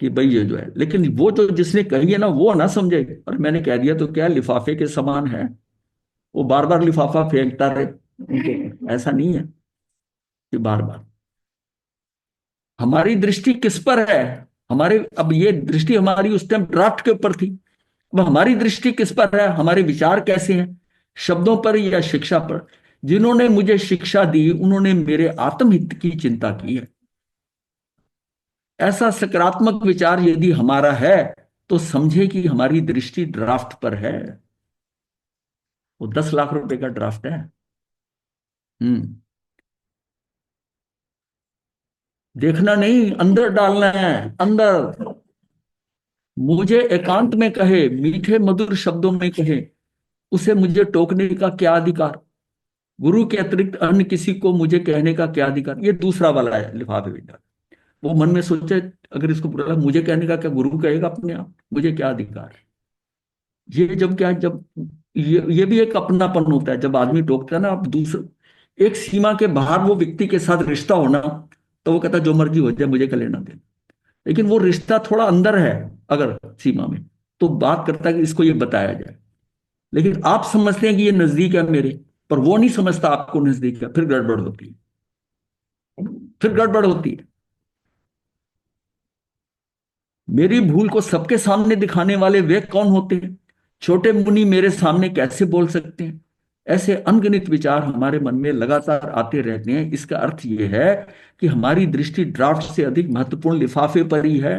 कि भाई ये जो है, लेकिन वो जो जिसने कही है ना, वो ना समझे और मैंने कह दिया तो क्या, लिफाफे के समान है। वो बार बार लिफाफा फेंकता रहे, ऐसा नहीं है कि बार बार। हमारी दृष्टि किस पर है? हमारे, अब ये दृष्टि हमारी उस टाइम ड्राफ्ट के ऊपर थी। अब हमारी दृष्टि किस पर है? हमारे विचार कैसे हैं, शब्दों पर या शिक्षा पर? जिन्होंने मुझे शिक्षा दी उन्होंने मेरे आत्महित की चिंता की है। ऐसा सकारात्मक विचार यदि हमारा है, तो समझे कि हमारी दृष्टि ड्राफ्ट पर है। वो 10 लाख रुपए का ड्राफ्ट है। हम्म। देखना नहीं, अंदर डालना है, अंदर। मुझे एकांत में कहे, मीठे मधुर शब्दों में कहे, उसे मुझे टोकने का क्या अधिकार। गुरु के अतिरिक्त अन्य किसी को मुझे कहने का क्या अधिकार। ये दूसरा वाला है लिफाफे में। वो मन में सोचे, अगर इसको पूरा लगा, मुझे कहने का क्या, गुरु कहेगा अपने आप, मुझे क्या अधिकार है। ये जब क्या, जब ये भी एक अपनापन होता है। जब आदमी टोकता है ना, अब दूसरे एक सीमा के बाहर वो व्यक्ति के साथ रिश्ता होना, तो वो कहता है जो मर्जी हो जाए, मुझे क्या लेना देना। लेकिन वो रिश्ता थोड़ा अंदर है, अगर सीमा में, तो बात करता है कि इसको ये बताया जाए। लेकिन आप समझते हैं कि ये नजदीक है मेरे, पर वो नहीं समझता आपको नजदीक है, फिर गड़बड़ होती है, फिर गड़बड़ होती है। मेरी भूल को सबके सामने दिखाने वाले वे कौन होते हैं। छोटे मुनि मेरे सामने कैसे बोल सकते हैं। ऐसे अनगिनत विचार हमारे मन में लगातार आते रहते हैं। इसका अर्थ यह है कि हमारी दृष्टि ड्राफ्ट से अधिक महत्वपूर्ण लिफाफे पर ही है।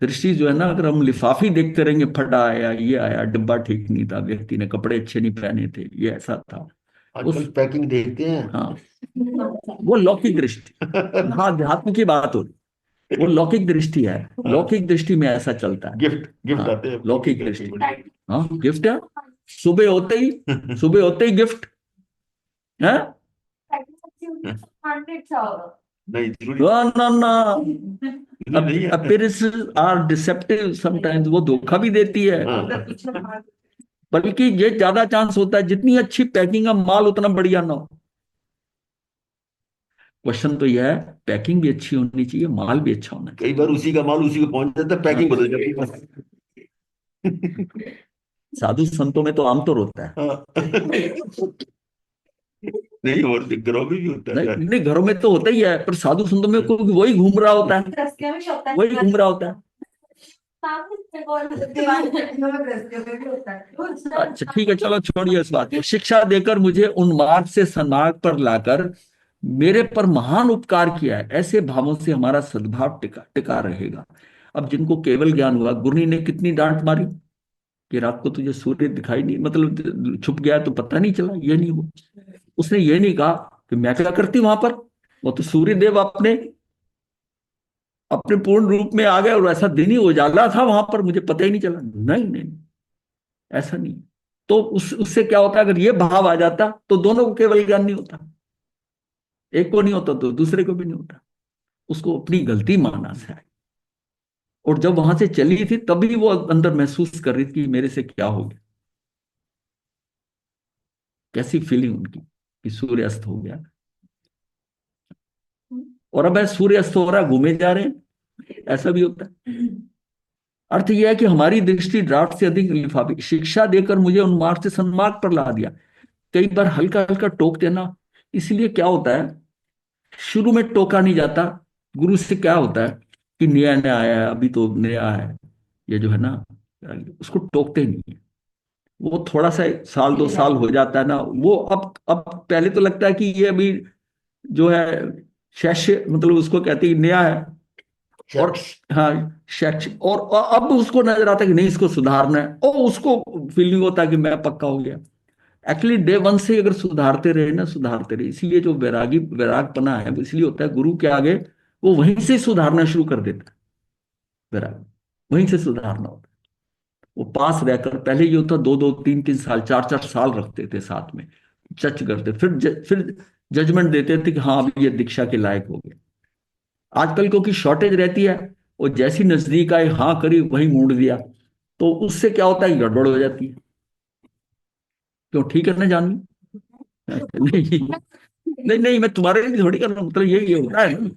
दृष्टि जो है ना, अगर हम लिफाफे ही देखते रहेंगे, फटा आया, ये आया, डिब्बा ठीक नहीं था, व्यक्ति ने कपड़े अच्छे नहीं पहने थे, ये ऐसा था, आजकल उस, पैकिंग देखते हैं। हाँ, वो लौकिक दृष्टि। हाँ, अध्यात्म की बात हो रही, वो लौकिक दृष्टि है। हाँ, लौकिक दृष्टि में ऐसा चलता है। गिफ्ट गिफ्ट हाँ, आते हैं लौकिक पैकिंग दृष्टि। करके। हाँ, गिफ्ट है। सुबह होते ही, सुबह होते ही गिफ्ट है। नहीं जरूरी ना ना, नहीं है। appearances आर डिसेप्टिव समटाइम्स, वो धोखा भी देती है। हाँ, बल्कि ये ज्यादा चांस होता है, जितनी अच्छी पैकिंग का माल उतना बढ़िया ना हो। क्वेश्चन तो यह है, पैकिंग भी अच्छी होनी चाहिए, माल भी अच्छा होना कई चाहिए। बार उसी का माल उसी को पहुंच जाता है, हाँ, पैकिंग बदल जाती है। साधु संतों में तो आमतौर होता है। हाँ। नहीं, और घरों में भी होता नहीं है। नहीं, घरों में तो होता ही है, पर साधु संतों में कोई वही घूम रहा होता है, वही घूम रहा होता है। अच्छा ठीक है, चलो छोड़िए इस बात को। शिक्षा देकर मुझे उन्मार्ग से सन्मार्ग पर लाकर मेरे पर महान उपकार किया है, ऐसे भावों से हमारा सद्भाव टिका टिका रहेगा। अब जिनको केवल ज्ञान हुआ, गुरनी ने कितनी डांट मारी कि रात को तुझे सूर्य दिखाई नहीं, मतलब छुप गया तो पता नहीं चला, ये नहीं हुआ। उसने ये नहीं कहा कि मैं क्या करती वहां पर, वो तो सूर्य देव अपने अपने पूर्ण रूप में आ गए, और ऐसा दिन ही उजाला था वहां पर, मुझे पता ही नहीं चला। नहीं नहीं, ऐसा नहीं। तो उससे क्या होता है, अगर ये भाव आ जाता तो दोनों को केवल ज्ञान नहीं होता। एक को नहीं होता तो दूसरे को भी नहीं होता। उसको अपनी गलती मानना चाहिए। और जब वहां से चली थी, तभी वो अंदर महसूस कर रही थी कि मेरे से क्या हो गया। कैसी फीलिंग उनकी कि सूर्य अस्त हो गया, और अब सूर्य अस्त हो रहा है, घूमे जा रहे हैं, ऐसा भी होता है। अर्थ यह है कि हमारी दृष्टि ड्राफ्ट से अधिक लिफाफी। शिक्षा देकर मुझे उन्मार्ग से सन्मार्ग पर ला दिया। कई बार हल्का हल्का टोक देना, इसलिए क्या होता है, शुरू में टोका नहीं जाता। गुरु से क्या होता है कि नया नया आया है, अभी तो नया है, ये जो है ना, उसको टोकते नहीं है। वो थोड़ा सा साल दो साल हो जाता है ना, वो अब पहले तो लगता है कि ये अभी जो है शैष्य, मतलब उसको कहते हैं कि नया है। और शख्स। हाँ, शैक्षिक, और अब उसको नजर आता है कि नहीं, इसको सुधारना है, और उसको फीलिंग होता है कि मैं पक्का हो गया। एक्चुअली डे वन से अगर सुधारते रहे ना, सुधारते रहे, इसीलिए जो वैरागपना है वो इसलिए होता है गुरु के आगे, वो वहीं से सुधारना शुरू कर देता है। वैराग वहीं से सुधारना होता है। वो पास रहकर, पहले ये होता, दो दो तीन तीन साल, चार चार साल रखते थे साथ में, चर्च करते, फिर जजमेंट देते थे कि हाँ अब ये दीक्षा के लायक हो गए। आजकल क्योंकि शॉर्टेज रहती है, वो जैसी नजदीक आए, हाँ करी, वहीं मोड़ दिया, तो उससे क्या होता है, गड़बड़ हो जाती है। क्यों, ठीक है ना जानवी? नहीं नहीं नहीं, मैं तुम्हारे लिए थोड़ी कर रहा हूँ, मतलब यही होता है ना।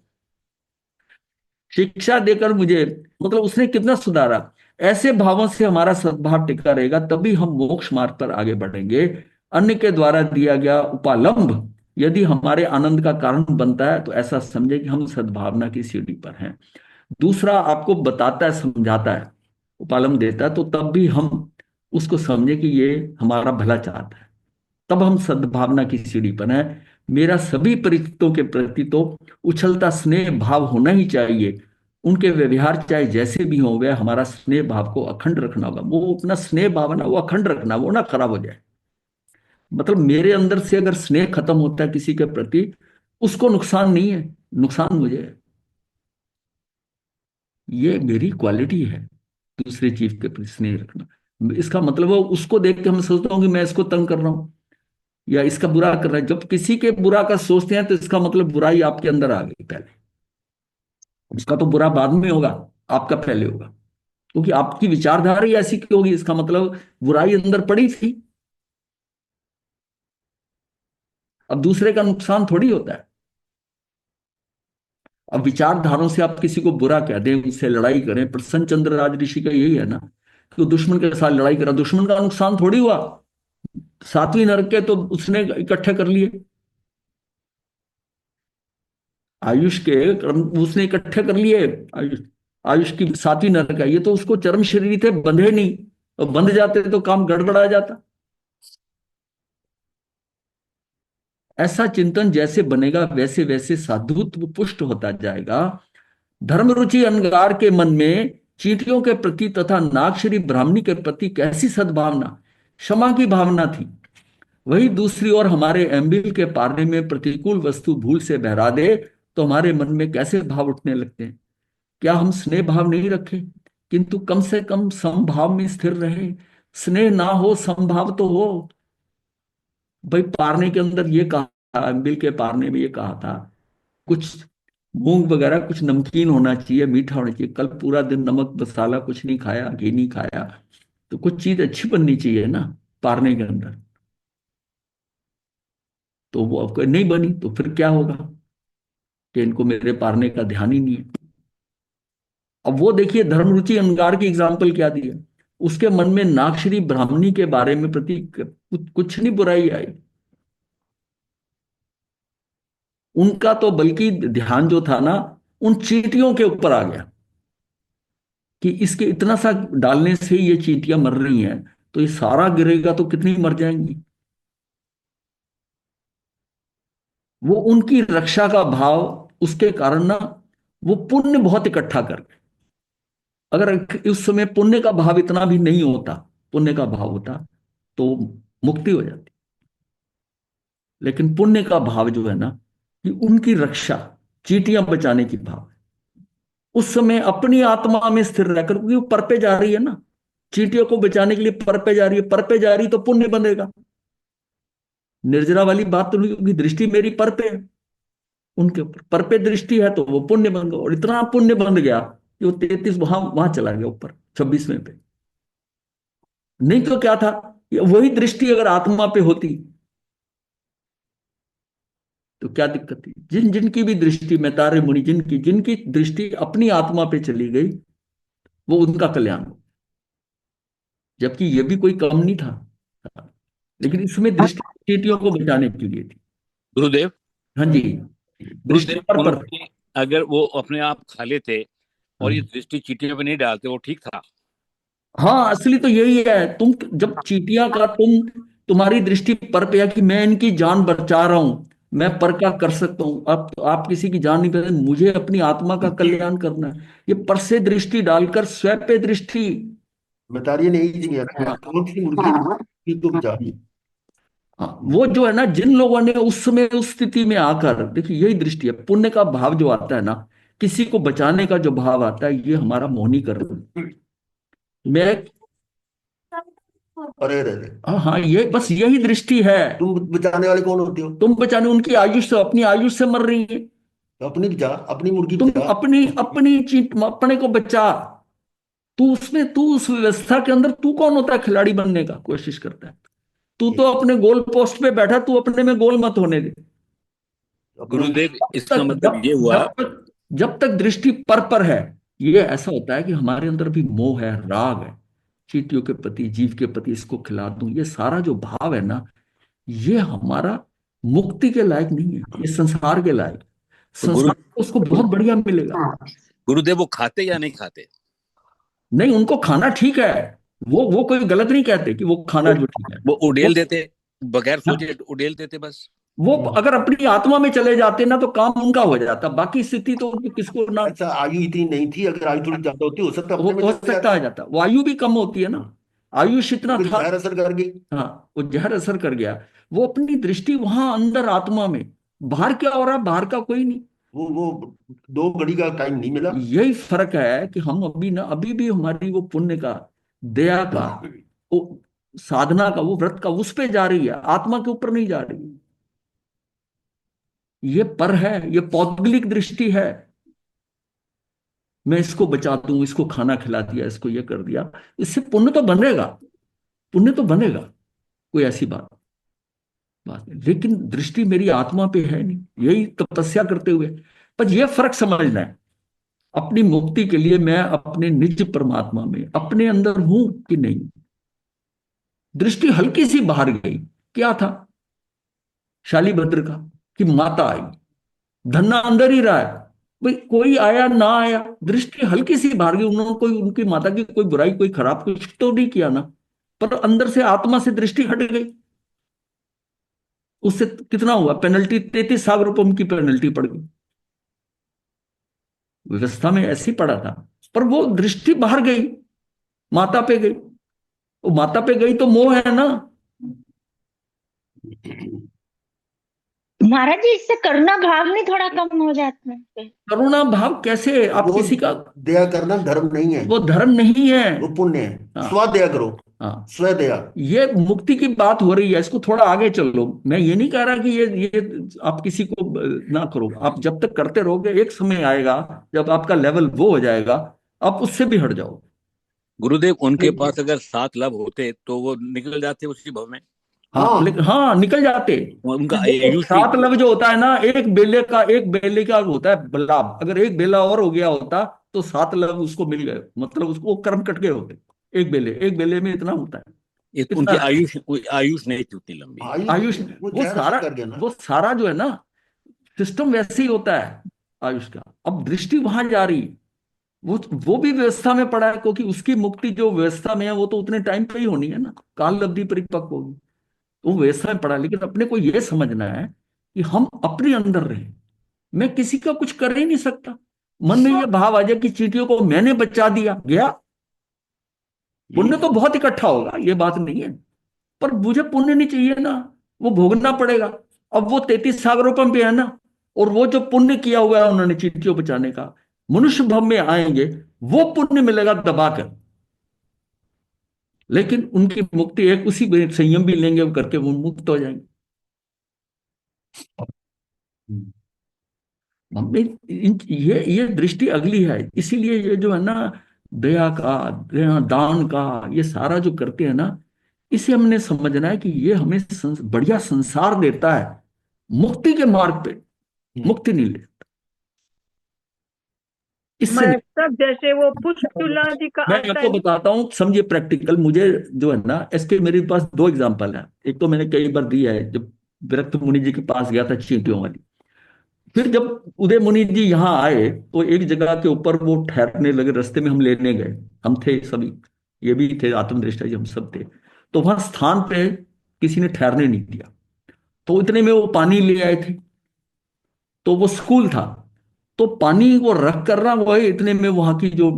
शिक्षा देकर मुझे, मतलब उसने कितना सुधारा। ऐसे भावों से हमारा सद्भाव टिका रहेगा, तभी हम मोक्ष मार्ग पर आगे बढ़ेंगे। अन्य के द्वारा दिया गया उपालंब यदि हमारे आनंद का कारण बनता है, तो ऐसा समझे कि हम सद्भावना की सीढ़ी पर हैं। दूसरा आपको बताता है, समझाता है, उपालंब देता है, तो तब भी हम उसको समझे कि ये हमारा भला चाहता है, तब हम सद्भावना की सीढ़ी पर हैं। मेरा सभी परिचितों के प्रति तो उछलता स्नेह भाव होना ही चाहिए। उनके व्यवहार चाहे जैसे भी हो, वह हमारा स्नेह भाव को अखंड रखना होगा। वो अपना स्नेह भावना वो अखंड रखना, वो ना खराब हो जाए। मतलब मेरे अंदर से अगर स्नेह खत्म होता है किसी के प्रति, उसको नुकसान नहीं है, नुकसान मुझे है। ये मेरी क्वालिटी है, दूसरे जीव के प्रति स्नेह रखना। इसका मतलब है उसको देख के हम सोचता हूँ कि मैं इसको तंग कर रहा हूँ या इसका बुरा कर रहा है। जब किसी के बुरा का सोचते हैं तो इसका मतलब बुराई आपके अंदर आ गई पहले। उसका तो बुरा बाद में होगा, आपका पहले होगा, क्योंकि आपकी विचारधारा ही ऐसी क्यों होगी, इसका मतलब बुराई अंदर पड़ी थी। अब दूसरे का नुकसान थोड़ी होता है। अब विचारधारों से आप किसी को बुरा कह दें, उससे लड़ाई करें, प्रसन्न चंद्र राज ऋषि का यही है ना, कि वो दुश्मन के साथ लड़ाई करा, दुश्मन का नुकसान थोड़ी हुआ। सातवीं नरक के तो उसने इकट्ठे कर लिए, आयुष के कर्म उसने इकट्ठे कर लिए। आयुष, आयुष की सातवीं नरक है, ये तो उसको चर्म शरीर थे, बंधे नहीं। और बंध जाते तो काम गड़बड़ा जाता। ऐसा चिंतन जैसे बनेगा वैसे वैसे साधुत्व पुष्ट होता जाएगा। धर्म रुचि अंगार के मन में चींटियों के प्रति तथा नागश्री ब्राह्मणी के प्रति कैसी सद्भावना, क्षमा की भावना थी। वही दूसरी ओर हमारे एम्बिल के पारने में प्रतिकूल वस्तु भूल से बहरा दे तो हमारे मन में कैसे भाव उठने लगते हैं। क्या हम स्नेह भाव नहीं रखें, किंतु कम से कम समभाव में स्थिर रहे। स्नेह ना हो समभाव तो हो। भाई पारने के अंदर ये कहा, एम्बिल के पारने में ये कहा था, कुछ मूंग वगैरह कुछ नमकीन होना चाहिए, मीठा होना चाहिए। कल पूरा दिन नमक मसाला कुछ नहीं खाया, घी नहीं खाया, तो कुछ चीज अच्छी बननी चाहिए ना पारने के अंदर। तो वो आपको नहीं बनी तो फिर क्या होगा, कि इनको मेरे पारने का ध्यान ही नहीं है। अब वो देखिए धर्मरुचि अंगार की एग्जाम्पल क्या दी है। उसके मन में नागश्री ब्राह्मणी के बारे में प्रति कुछ नहीं बुराई आई। उनका तो बल्कि ध्यान जो था ना, उन चींटियों के ऊपर आ गया, कि इसके इतना सा डालने से ये चींटियां मर रही हैं, तो ये सारा गिरेगा तो कितनी मर जाएंगी। वो उनकी रक्षा का भाव, उसके कारण ना वो पुण्य बहुत इकट्ठा कर गए। अगर उस समय पुण्य का भाव इतना भी नहीं होता, पुण्य का भाव होता तो मुक्ति हो जाती। लेकिन पुण्य का भाव जो है ना, कि उनकी रक्षा, चींटियां बचाने की भाव, उस समय अपनी आत्मा में स्थिर रहकर, क्योंकि वो पर पे जा रही है ना, चींटियों को बचाने के लिए पर पे जा रही है, पर पे जा रही तो पुण्य बनेगा। निर्जरा वाली बात तो नहीं, क्योंकि दृष्टि मेरी पर पे है, उनके ऊपर पर पे दृष्टि है तो वो पुण्य बन गया। और इतना पुण्य बन गया कि वो 33 वहां वहां चला गया ऊपर 26वें पे। नहीं तो क्या था, ये वही दृष्टि अगर आत्मा पे होती तो क्या दिक्कत थी। जिन जिनकी भी दृष्टि में तारे मुनि, जिनकी जिनकी दृष्टि अपनी आत्मा पे चली गई, वो उनका कल्याण हो। जबकि ये भी कोई कम नहीं था, लेकिन इसमें दृष्टि चींटियों को बचाने के लिए थी। गुरुदेव, हाँ जी, दृष्टि गुरुदेव पर उन्होंने अगर वो अपने आप खा लेते और ये हाँ दृष्टि चीटियों पे नहीं डालते, वो ठीक था। हाँ, असली तो यही है। तुम जब चींटियां का तुम्हारी दृष्टि पर पे है कि मैं इनकी जान बचा रहा हूं, मैं पर का कर सकता हूं। आप किसी की जान नहीं बचा, मुझे अपनी आत्मा का कल्याण करना है। ये पर से दृष्टि डालकर स्व पे दृष्टि। बता रही है नहीं किया हाँ कौन सी मुर्गी तो बचा। हाँ, वो जो है ना, जिन लोगों ने उस समय उस स्थिति में आकर, देखिए यही दृष्टि है। पुण्य का भाव जो आता है ना, किसी को बचाने का जो भाव आता है, ये हमारा मौनीकरण। मैं अरे अरे अरे, हाँ हाँ, ये बस यही दृष्टि है। तुम बचाने वाले कौन होते हो? तुम बचाने, उनकी आयुष से, अपनी आयुष से मर रही है। अपनी बचा, अपनी मुर्गी तुम बचा। अपनी अपनी चीज अपने को बचा। तू उसमें, तू उस व्यवस्था के अंदर, तू कौन होता है खिलाड़ी बनने का कोशिश करता है। तू तो अपने गोल पोस्ट पे बैठा, तू अपने में गोल मत होने दे। अपने गुरुदेव, जब इसका तक मतलब जब ये हुआ। जब तक दृष्टि पर है, ये ऐसा होता है कि हमारे अंदर भी मोह है, राग है, चींटियों के प्रति, जीव के प्रति, इसको खिला दूं, ये सारा जो भाव है ना, ये हमारा मुक्ति के लायक नहीं है, ये संसार के लायक। तो संसार को उसको बहुत बढ़िया मिलेगा। गुरुदेव, वो खाते या नहीं खाते? नहीं, उनको खाना ठीक है, वो कोई गलत नहीं कहते कि वो खाना वो जो ठीक है। वो वो उड़ेल देते, बगैर सोचे उड़ेल देते बस। वो अगर अपनी आत्मा में चले जाते ना तो काम उनका हो जाता, बाकी स्थिति तो किसको ना अच्छा, आयु इतनी नहीं थी, अगर आयु थोड़ी ज्यादा होती हो सकता है अपने में हो चले सकता जाते। है जाता, वायु भी कम होती है ना। आयुष इतना फिर था। जहर असर कर गई। हाँ, वो जहर असर कर गया। वो अपनी दृष्टि वहां अंदर आत्मा में, बाहर क्या हो रहा है बाहर का कोई नहीं। वो 2 घड़ी का टाइम नहीं मिला। यही फर्क है कि हम अभी ना, अभी भी हमारी वो पुण्य का, दया का, वो साधना का, वो व्रत का उस पे जा रही है, आत्मा के ऊपर नहीं जा रही। ये पर है, ये पौद्गलिक दृष्टि है। मैं इसको बचा दूं, इसको खाना खिला दिया, इसको ये कर दिया, इससे पुण्य तो बनेगा, पुण्य तो बनेगा, कोई ऐसी बात नहीं। लेकिन दृष्टि मेरी आत्मा पे है नहीं, यही तपस्या करते हुए। पर यह फर्क समझना है, अपनी मुक्ति के लिए मैं अपने निज परमात्मा में अपने अंदर हूं कि नहीं। दृष्टि हल्की सी बाहर गई, क्या था, शालीभद्र का, कि माता आई, धन्ना अंदर ही रहा है, भाई कोई आया ना आया, दृष्टि हल्की सी बाहर गई। उन्होंने कोई उनकी माता की कोई बुराई, कोई खराब कुछ तो नहीं किया ना, पर अंदर से आत्मा से दृष्टि हट गई। उससे कितना हुआ, पेनल्टी 33 लाख रुपए उनकी पेनल्टी पड़ गई। व्यवस्था में ऐसे ही पड़ा था, पर वो दृष्टि बाहर गई, माता पे गई। वो माता पे गई तो मोह है ना। महाराज जी, इससे करुणा भाव नहीं थोड़ा कम हो जाता है? करुणा भाव कैसे, आप वो किसी का, दया करना धर्म नहीं है, वो धर्म नहीं है। वो पुण्य है। हाँ, स्वदया करो, हाँ, स्वदया। ये मुक्ति की बात हो रही है, इसको थोड़ा आगे चलो। मैं ये नहीं कह रहा कि ये आप किसी को ना करो, आप जब तक करते रहोगे एक समय आएगा जब आपका लेवल वो हो जाएगा, आप उससे भी हट जाओ। गुरुदेव, उनके पास अगर 7 लाभ होते तो वो निकल जाते उसी भव में। हाँ, लेकिन हाँ, हाँ निकल जाते। उनका देखो, आयुष भी। 7 लफ्ज जो होता है ना, एक बेले का होता है लाभ, अगर एक बेला और हो गया होता तो 7 लफ्ज उसको मिल गए, मतलब उसको वो कर्म कट गए होते। एक बेले में इतना होता है, उनकी इतना आयुष नहीं थी उतनी लंबी। आयुष आयुष। वो वो जहर असर सारा, कर गया ना। वो सारा जो है ना, सिस्टम वैसे ही होता है आयुष का। अब दृष्टि वहां जा रही है, वो भी व्यवस्था में पड़ा है, क्योंकि उसकी मुक्ति जो व्यवस्था में है वो तो उतने टाइम पे ही होनी है ना, काल अवधि परिपक्व होगी। तो वो व्यवस्था में पड़ा है, लेकिन अपने को यह समझना है कि हम अपने अंदर रहे। मैं किसी का कुछ कर ही नहीं सकता। मन में ये भाव आ जाए कि चींटियों को मैंने बचा दिया गया, पुण्य तो बहुत इकट्ठा होगा, ये बात नहीं है, पर मुझे पुण्य नहीं चाहिए ना, वो भोगना पड़ेगा। अब वो 33 सागरोपम पे है ना, और वो जो पुण्य किया हुआ है उन्होंने चींटियों बचाने का, मनुष्य भव में आएंगे, वो पुण्य मिलेगा दबाकर। लेकिन उनकी मुक्ति एक उसी में संयम भी लेंगे वो करके वो मुक्त हो जाएंगे। हमें ये दृष्टि अगली है, इसीलिए ये जो है ना, दया का, दान का, ये सारा जो करते हैं ना, इसे हमने समझना है कि ये हमें बढ़िया संसार देता है, मुक्ति के मार्ग पे मुक्ति नहीं ले, इससे नहीं। मतलब जैसे वो पुष्टुला जी का मैं आता आपको है। बताता हूँ, समझिए प्रैक्टिकल, मुझे जो है ना, इसके मेरे पास 2 एग्जाम्पल है। एक तो मैंने कई बार दिया है, जब विरक्त मुनि जी के पास गया था चींटियों वाली। फिर जब उदय मुनि जी यहाँ आए तो एक जगह के ऊपर वो ठहरने लगे, रास्ते में हम लेने गए, हम थे सभी, ये भी थे आत्मदृष्टा जी, हम सब थे। तो वहां स्थान पे किसी ने ठहरने नहीं दिया, तो इतने में वो पानी ले आए थे, तो वो स्कूल था, तो पानी वो रख कर रहा, वो इतने में वहां की जो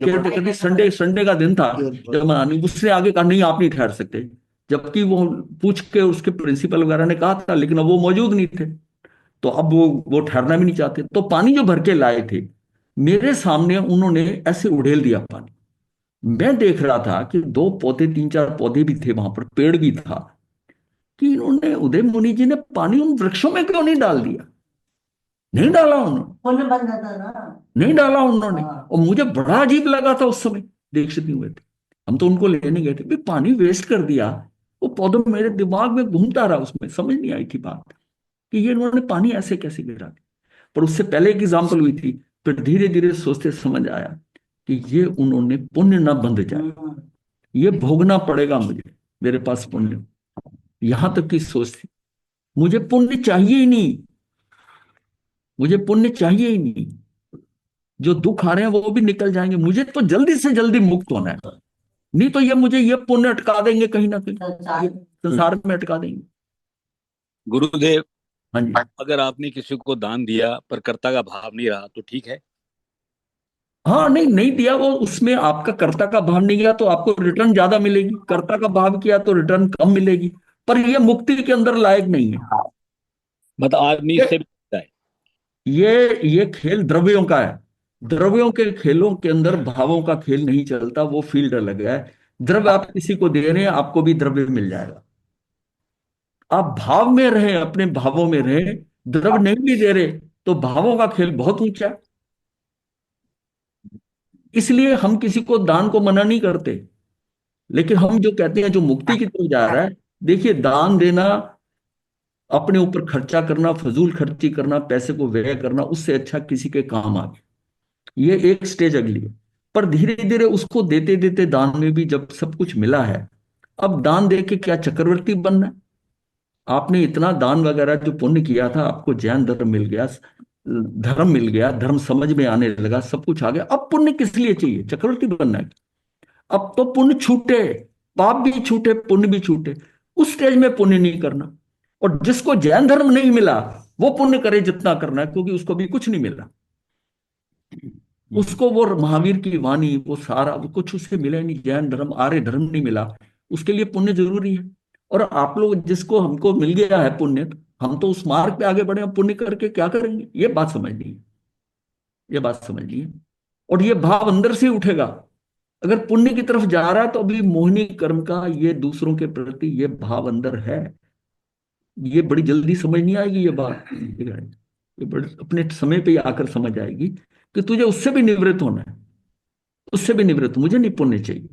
केयर टेकर थी, संडे संडे का दिन था जब मनानी, उसने आगे कहा नहीं आप नहीं ठहर सकते, जबकि वो पूछ के उसके प्रिंसिपल वगैरह ने कहा था, लेकिन अब वो मौजूद नहीं थे। तो अब वो ठहरना भी नहीं चाहते, तो पानी जो भर के लाए थे मेरे सामने उन्होंने ऐसे उड़ेल दिया पानी। मैं देख रहा था कि 2 पौधे, 3-4 पौधे भी थे वहां पर, पेड़ भी था, कि इन्होंने, उदय मुनि जी ने पानी उन वृक्षों में क्यों नहीं डाल दिया। नहीं डाला उन्होंने, पुण्य बन जाता ना। नहीं डाला उन्होंने। हाँ। और मुझे बड़ा अजीब लगा था उस समय, दीक्षित नहीं हुए थे, हम तो उनको लेने गए थे, भाई पानी वेस्ट कर दिया। वो पौधों में, मेरे दिमाग में घूमता रहा, उसमें समझ नहीं आई थी बात कि ये इन्होंने पानी ऐसे कैसे गिरा दिया। पर उससे पहले एक एग्जाम्पल हुई थी, फिर धीरे धीरे सोचते समझ आया कि ये उन्होंने पुण्य ना बंध जाए, ये भोगना पड़ेगा मुझे, मेरे पास पुण्य, यहां तक की सोच थी। मुझे पुण्य चाहिए ही नहीं, मुझे पुण्य चाहिए ही नहीं, जो दुख आ रहे हैं वो भी निकल जाएंगे, मुझे तो जल्दी से जल्दी मुक्त होना है। नहीं तो ये मुझे ये पुण्य अटका देंगे कहीं ना कहीं, ये संसार में अटका देंगे। गुरुदेव, हाँ जी। अगर आपने किसी को दान दिया पर कर्ता का भाव नहीं रहा तो ठीक है? हाँ, नहीं नहीं दिया वो, उसमें आपका कर्ता का भाव नहीं गया तो आपको रिटर्न ज्यादा मिलेगी, कर्ता का भाव किया तो रिटर्न कम मिलेगी। पर ये मुक्ति के अंदर लायक नहीं है। मतलब आदमी ये इससे भी सीखता है। ये खेल द्रव्यों का है। द्रव्यों के खेलों के अंदर भावों का खेल नहीं चलता, वो फील्ड अलग है। द्रव्य आप किसी को दे रहे हैं, आपको भी द्रव्य मिल जाएगा। आप भाव में रहे, अपने भावों में रहे, द्रव्य नहीं भी दे रहे तो भावों का खेल बहुत ऊंचा है। इसलिए हम किसी को दान को मना नहीं करते, लेकिन हम जो कहते हैं जो मुक्ति की तरफ जा रहा है, देखिए दान देना, अपने ऊपर खर्चा करना, फजूल खर्ची करना, पैसे को व्यय करना, उससे अच्छा किसी के काम आ गए, ये एक स्टेज अगली है। पर धीरे धीरे उसको देते देते दान में भी जब सब कुछ मिला है, अब दान दे के क्या चक्रवर्ती बनना है? आपने इतना दान वगैरह जो पुण्य किया था, आपको जैन धर्म मिल गया, धर्म मिल गया, धर्म समझ में आने लगा, सब कुछ आ गया, अब पुण्य किस लिए चाहिए? चक्रवर्ती बनना है? अब तो पुण्य छूटे, पाप भी छूटे, पुण्य भी छूटे, उस स्टेज में पुण्य नहीं करना। और जिसको जैन धर्म नहीं मिला, वो पुण्य करे जितना करना है, क्योंकि उसको भी कुछ नहीं मिला। उसको वो महावीर की वाणी, वो सारा वो कुछ उससे मिला ही नहीं, जैन धर्म आर्य धर्म नहीं मिला। उसके लिए पुण्य जरूरी है। और आप लोग जिसको हमको मिल गया है पुण्य, हम तो उस मार्ग पे आगे बढ़े, हम पुण्य करके क्या करेंगे? ये बात समझनी है, ये बात समझनी है। और ये भाव अंदर से उठेगा। अगर पुण्य की तरफ जा रहा है तो अभी मोहिनी कर्म का, ये दूसरों के प्रति ये भाव अंदर है, ये बड़ी जल्दी समझ नहीं आएगी ये बात, ये बड़े अपने समय पे ही आकर समझ आएगी कि तुझे उससे भी निवृत्त होना है, उससे भी निवृत्त, मुझे नहीं पुण्य चाहिए।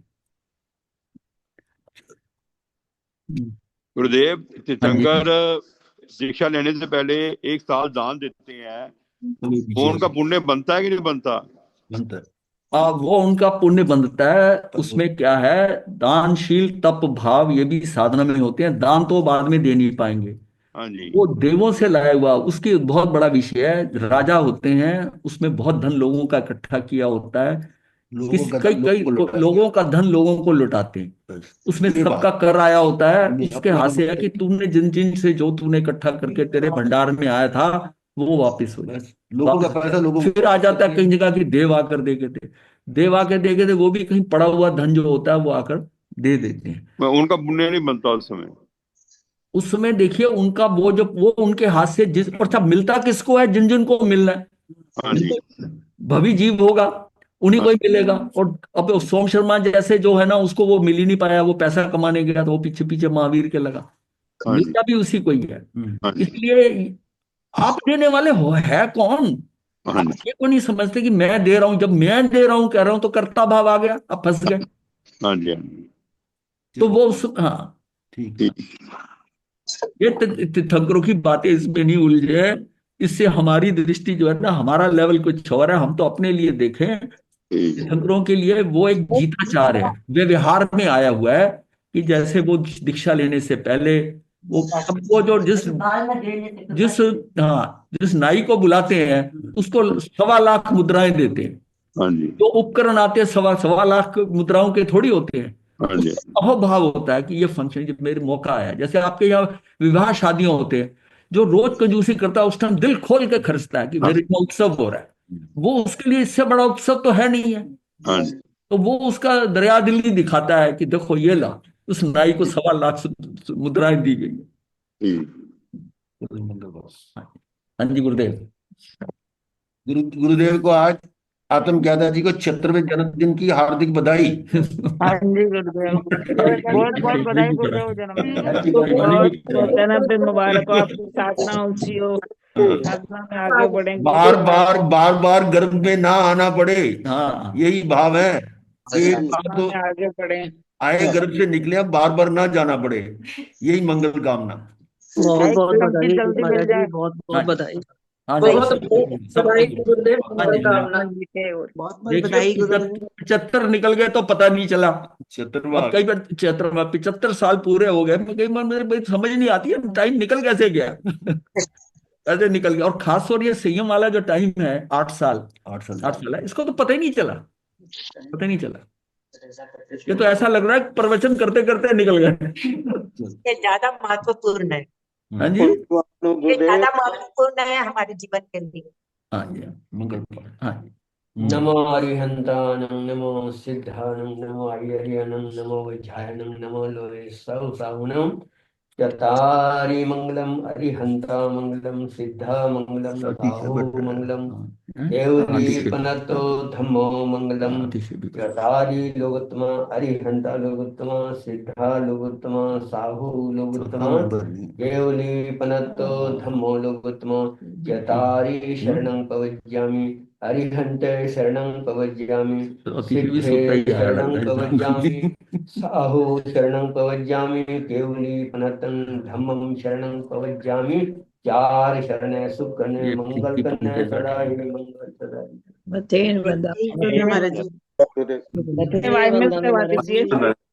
गुरुदेव, हाँ जी। तीर्थंकर दीक्षा लेने से पहले 1 साल दान देते हैं, वो उनका पुण्य बनता है कि नहीं बनता? बनता है। वो उनका पुण्य बनता है। उसमें क्या है, दानशील तप भाव ये भी साधना में होते हैं, दान तो बाद में दे नहीं पाएंगे। हाँ जी। वो देवों से लाया हुआ, उसकी बहुत बड़ा विषय है। राजा होते हैं, उसमें बहुत धन लोगों का इकट्ठा किया होता है, लोगों का कई लोगों कई को लुटा दिया। लोगों का धन लोगों को लुटाते हैं। बस उसमें ये सबका बात कर आया होता है, हमने उसके अपना हाथ तो से है कि तुमने जिन जिन से जो तूने इकट्ठा करके तेरे भंडार में आया था, वो वापिस हो जाए। बस लोगों का वापिस पैसा लोगों फिर आ जाता है कई जगह की देव आकर दे के दे, देव आकर दे के दे, वो भी कहीं पड़ा हुआ धन जो होता है वो आकर दे देते हैं। उनका पुण्य नहीं बनता उस समय। उस समय देखिए उनका वो जो वो उनके हाथ से जिस पर सब मिलता किसको है, जिन जिन को मिलना है, हाँ जी। जिनको भवी जीव होगा उन्हीं हाँ को ही मिलेगा। और अब सोम शर्मा जैसे जो है ना, उसको वो मिल ही नहीं पाया, वो पैसा कमाने गया तो वो पीछे पीछे महावीर के लगा, हाँ जी। मिलता भी उसी को ही है। हाँ जी। इसलिए आप देने वाले हो है कौन? हाँ आप जी। ये को नहीं समझते कि मैं दे रहा हूं, जब मैं दे रहा हूं कह रहा हूं तो कर्ता भाव आ गया, अब फंस गए। हाँ जी। हाँ जी। तो चलो वो हाँ, ठीक है। ठीक। ये तीर्थंकरों की बातें इसमें नहीं उलझे। इससे हमारी दृष्टि जो है ना, हमारा लेवल कुछ और है, हम तो अपने लिए देखें। ठीक। तीर्थंकरों के लिए वो एक गीताचार है, वे व्यवहार में आया हुआ है कि जैसे वो दीक्षा लेने से पहले वो, अब वो जो जिस जिस हाँ, जिस नाई को बुलाते हैं उसको 1.25 लाख मुद्राएं देते हैं। हाँ जी। जो उपकरण आते हैं 1.25 लाख मुद्राओं के थोड़ी होते हैं। हाँ उस जी। अहोभाव होता है कि ये फंक्शन जब मेरे मौका आया, जैसे आपके यहाँ विवाह शादियां होते हैं, जो रोज कंजूसी करता है उस टाइम दिल खोल के खर्चता है कि हाँ। मेरे यहाँ उत्सव हो रहा है, वो उसके लिए इससे बड़ा उत्सव तो है नहीं है। हाँ जी। तो वो उसका दरिया दिली दिखाता है कि देखो ये ला, उस नाई को 1.25 लाख मुद्राएं दी गई है। ठीक। मंगल पाओ। हाँ जी गुरुदेव। गुरुदेव को आज आत्म ज्ञाता जी को 76वें जन्मदिन की हार्दिक बधाई। हाँ जी गुरुदेव, बहुत बहुत बधाई गुरुदेव जन्मदिन की। बहुत जन्मदिन मुबारक हो, आपकी साधना ऊंची हो, साधना में आगे बढ़ेंगे। बार बार बार बार गर्भ में ना आना पड़े, हाँ, यही भाव है। एक बार साधना तो में आगे बढ़े। आए गर्भ से निकले, अब बार बार ना जाना पड़े, यही मंगल कामना। बहुत बहुत एकदम की बधाई जल्दी मिल महाराज जी, जाए। बहुत हाँ, बहुत बधाई। हाँ जी, बहुत बधाई गुरुदेव, हाँ मंगल जी। कामना। जीते और बहुत बहुत देखिए बधाई गुरुदेव। 75 निकल गए तो पता नहीं चला। 76वां। अब कई बार 75 साल पूरे हो गए, मैं कई बार मेरे भाई समझ नहीं आती है टाइम निकल कैसे गया। कैसे निकल गया। और खास तौर ये संयम वाला जो टाइम है, 8 साल, 8 साल। 8 साल है, इसको तो पता ही नहीं चला, पता ही नहीं चला। ये तो ऐसा लग रहा है कि प्रवचन करते करते निकल गए। ये ज्यादा महत्वपूर्ण है, हाँ जी, ये ज्यादा महत्वपूर्ण है हमारे जीवन के लिए। हाँ जी, मंगल हाँ जी। नमो अरिहंतानं नमो सिद्धानं नमो आयर्यानं नमो वैज्ञानं नमो लोहे साहुनं चतारि मंगलम अरिहंता मंगलम सिद्धा मंगलम सती से साहु बढ़ रहा है। मंगलम हाँ, केवली आदि से पनतो धम्मो मंगलम आदि से भी बढ़ चतारि लोकोत्तमा अरिहंता लोकोत्तमा सिद्धा लोकोत्तमा साहु लोकोत्तमा चौथा नंबर नहीं। केवली पनतो धम्मो लोकोत्तमा चतारि शरणं पवज्यामि अरिहन्ते शरणं पवज्यामि तो अति से भी सिद्धे सोता ही आया शरणं लगता है पवज्यामि इसमें। साहु शरणं पवज्यामि केवली पनतं धम्मं शरणं पवज्यामि चार शरण सुख करने ये मंगल फिक्की करने पे बैठा सदा है। ही मंगल सदा ही। बतेन बंदा महाराज जी वाइफ में से बात कीजिए।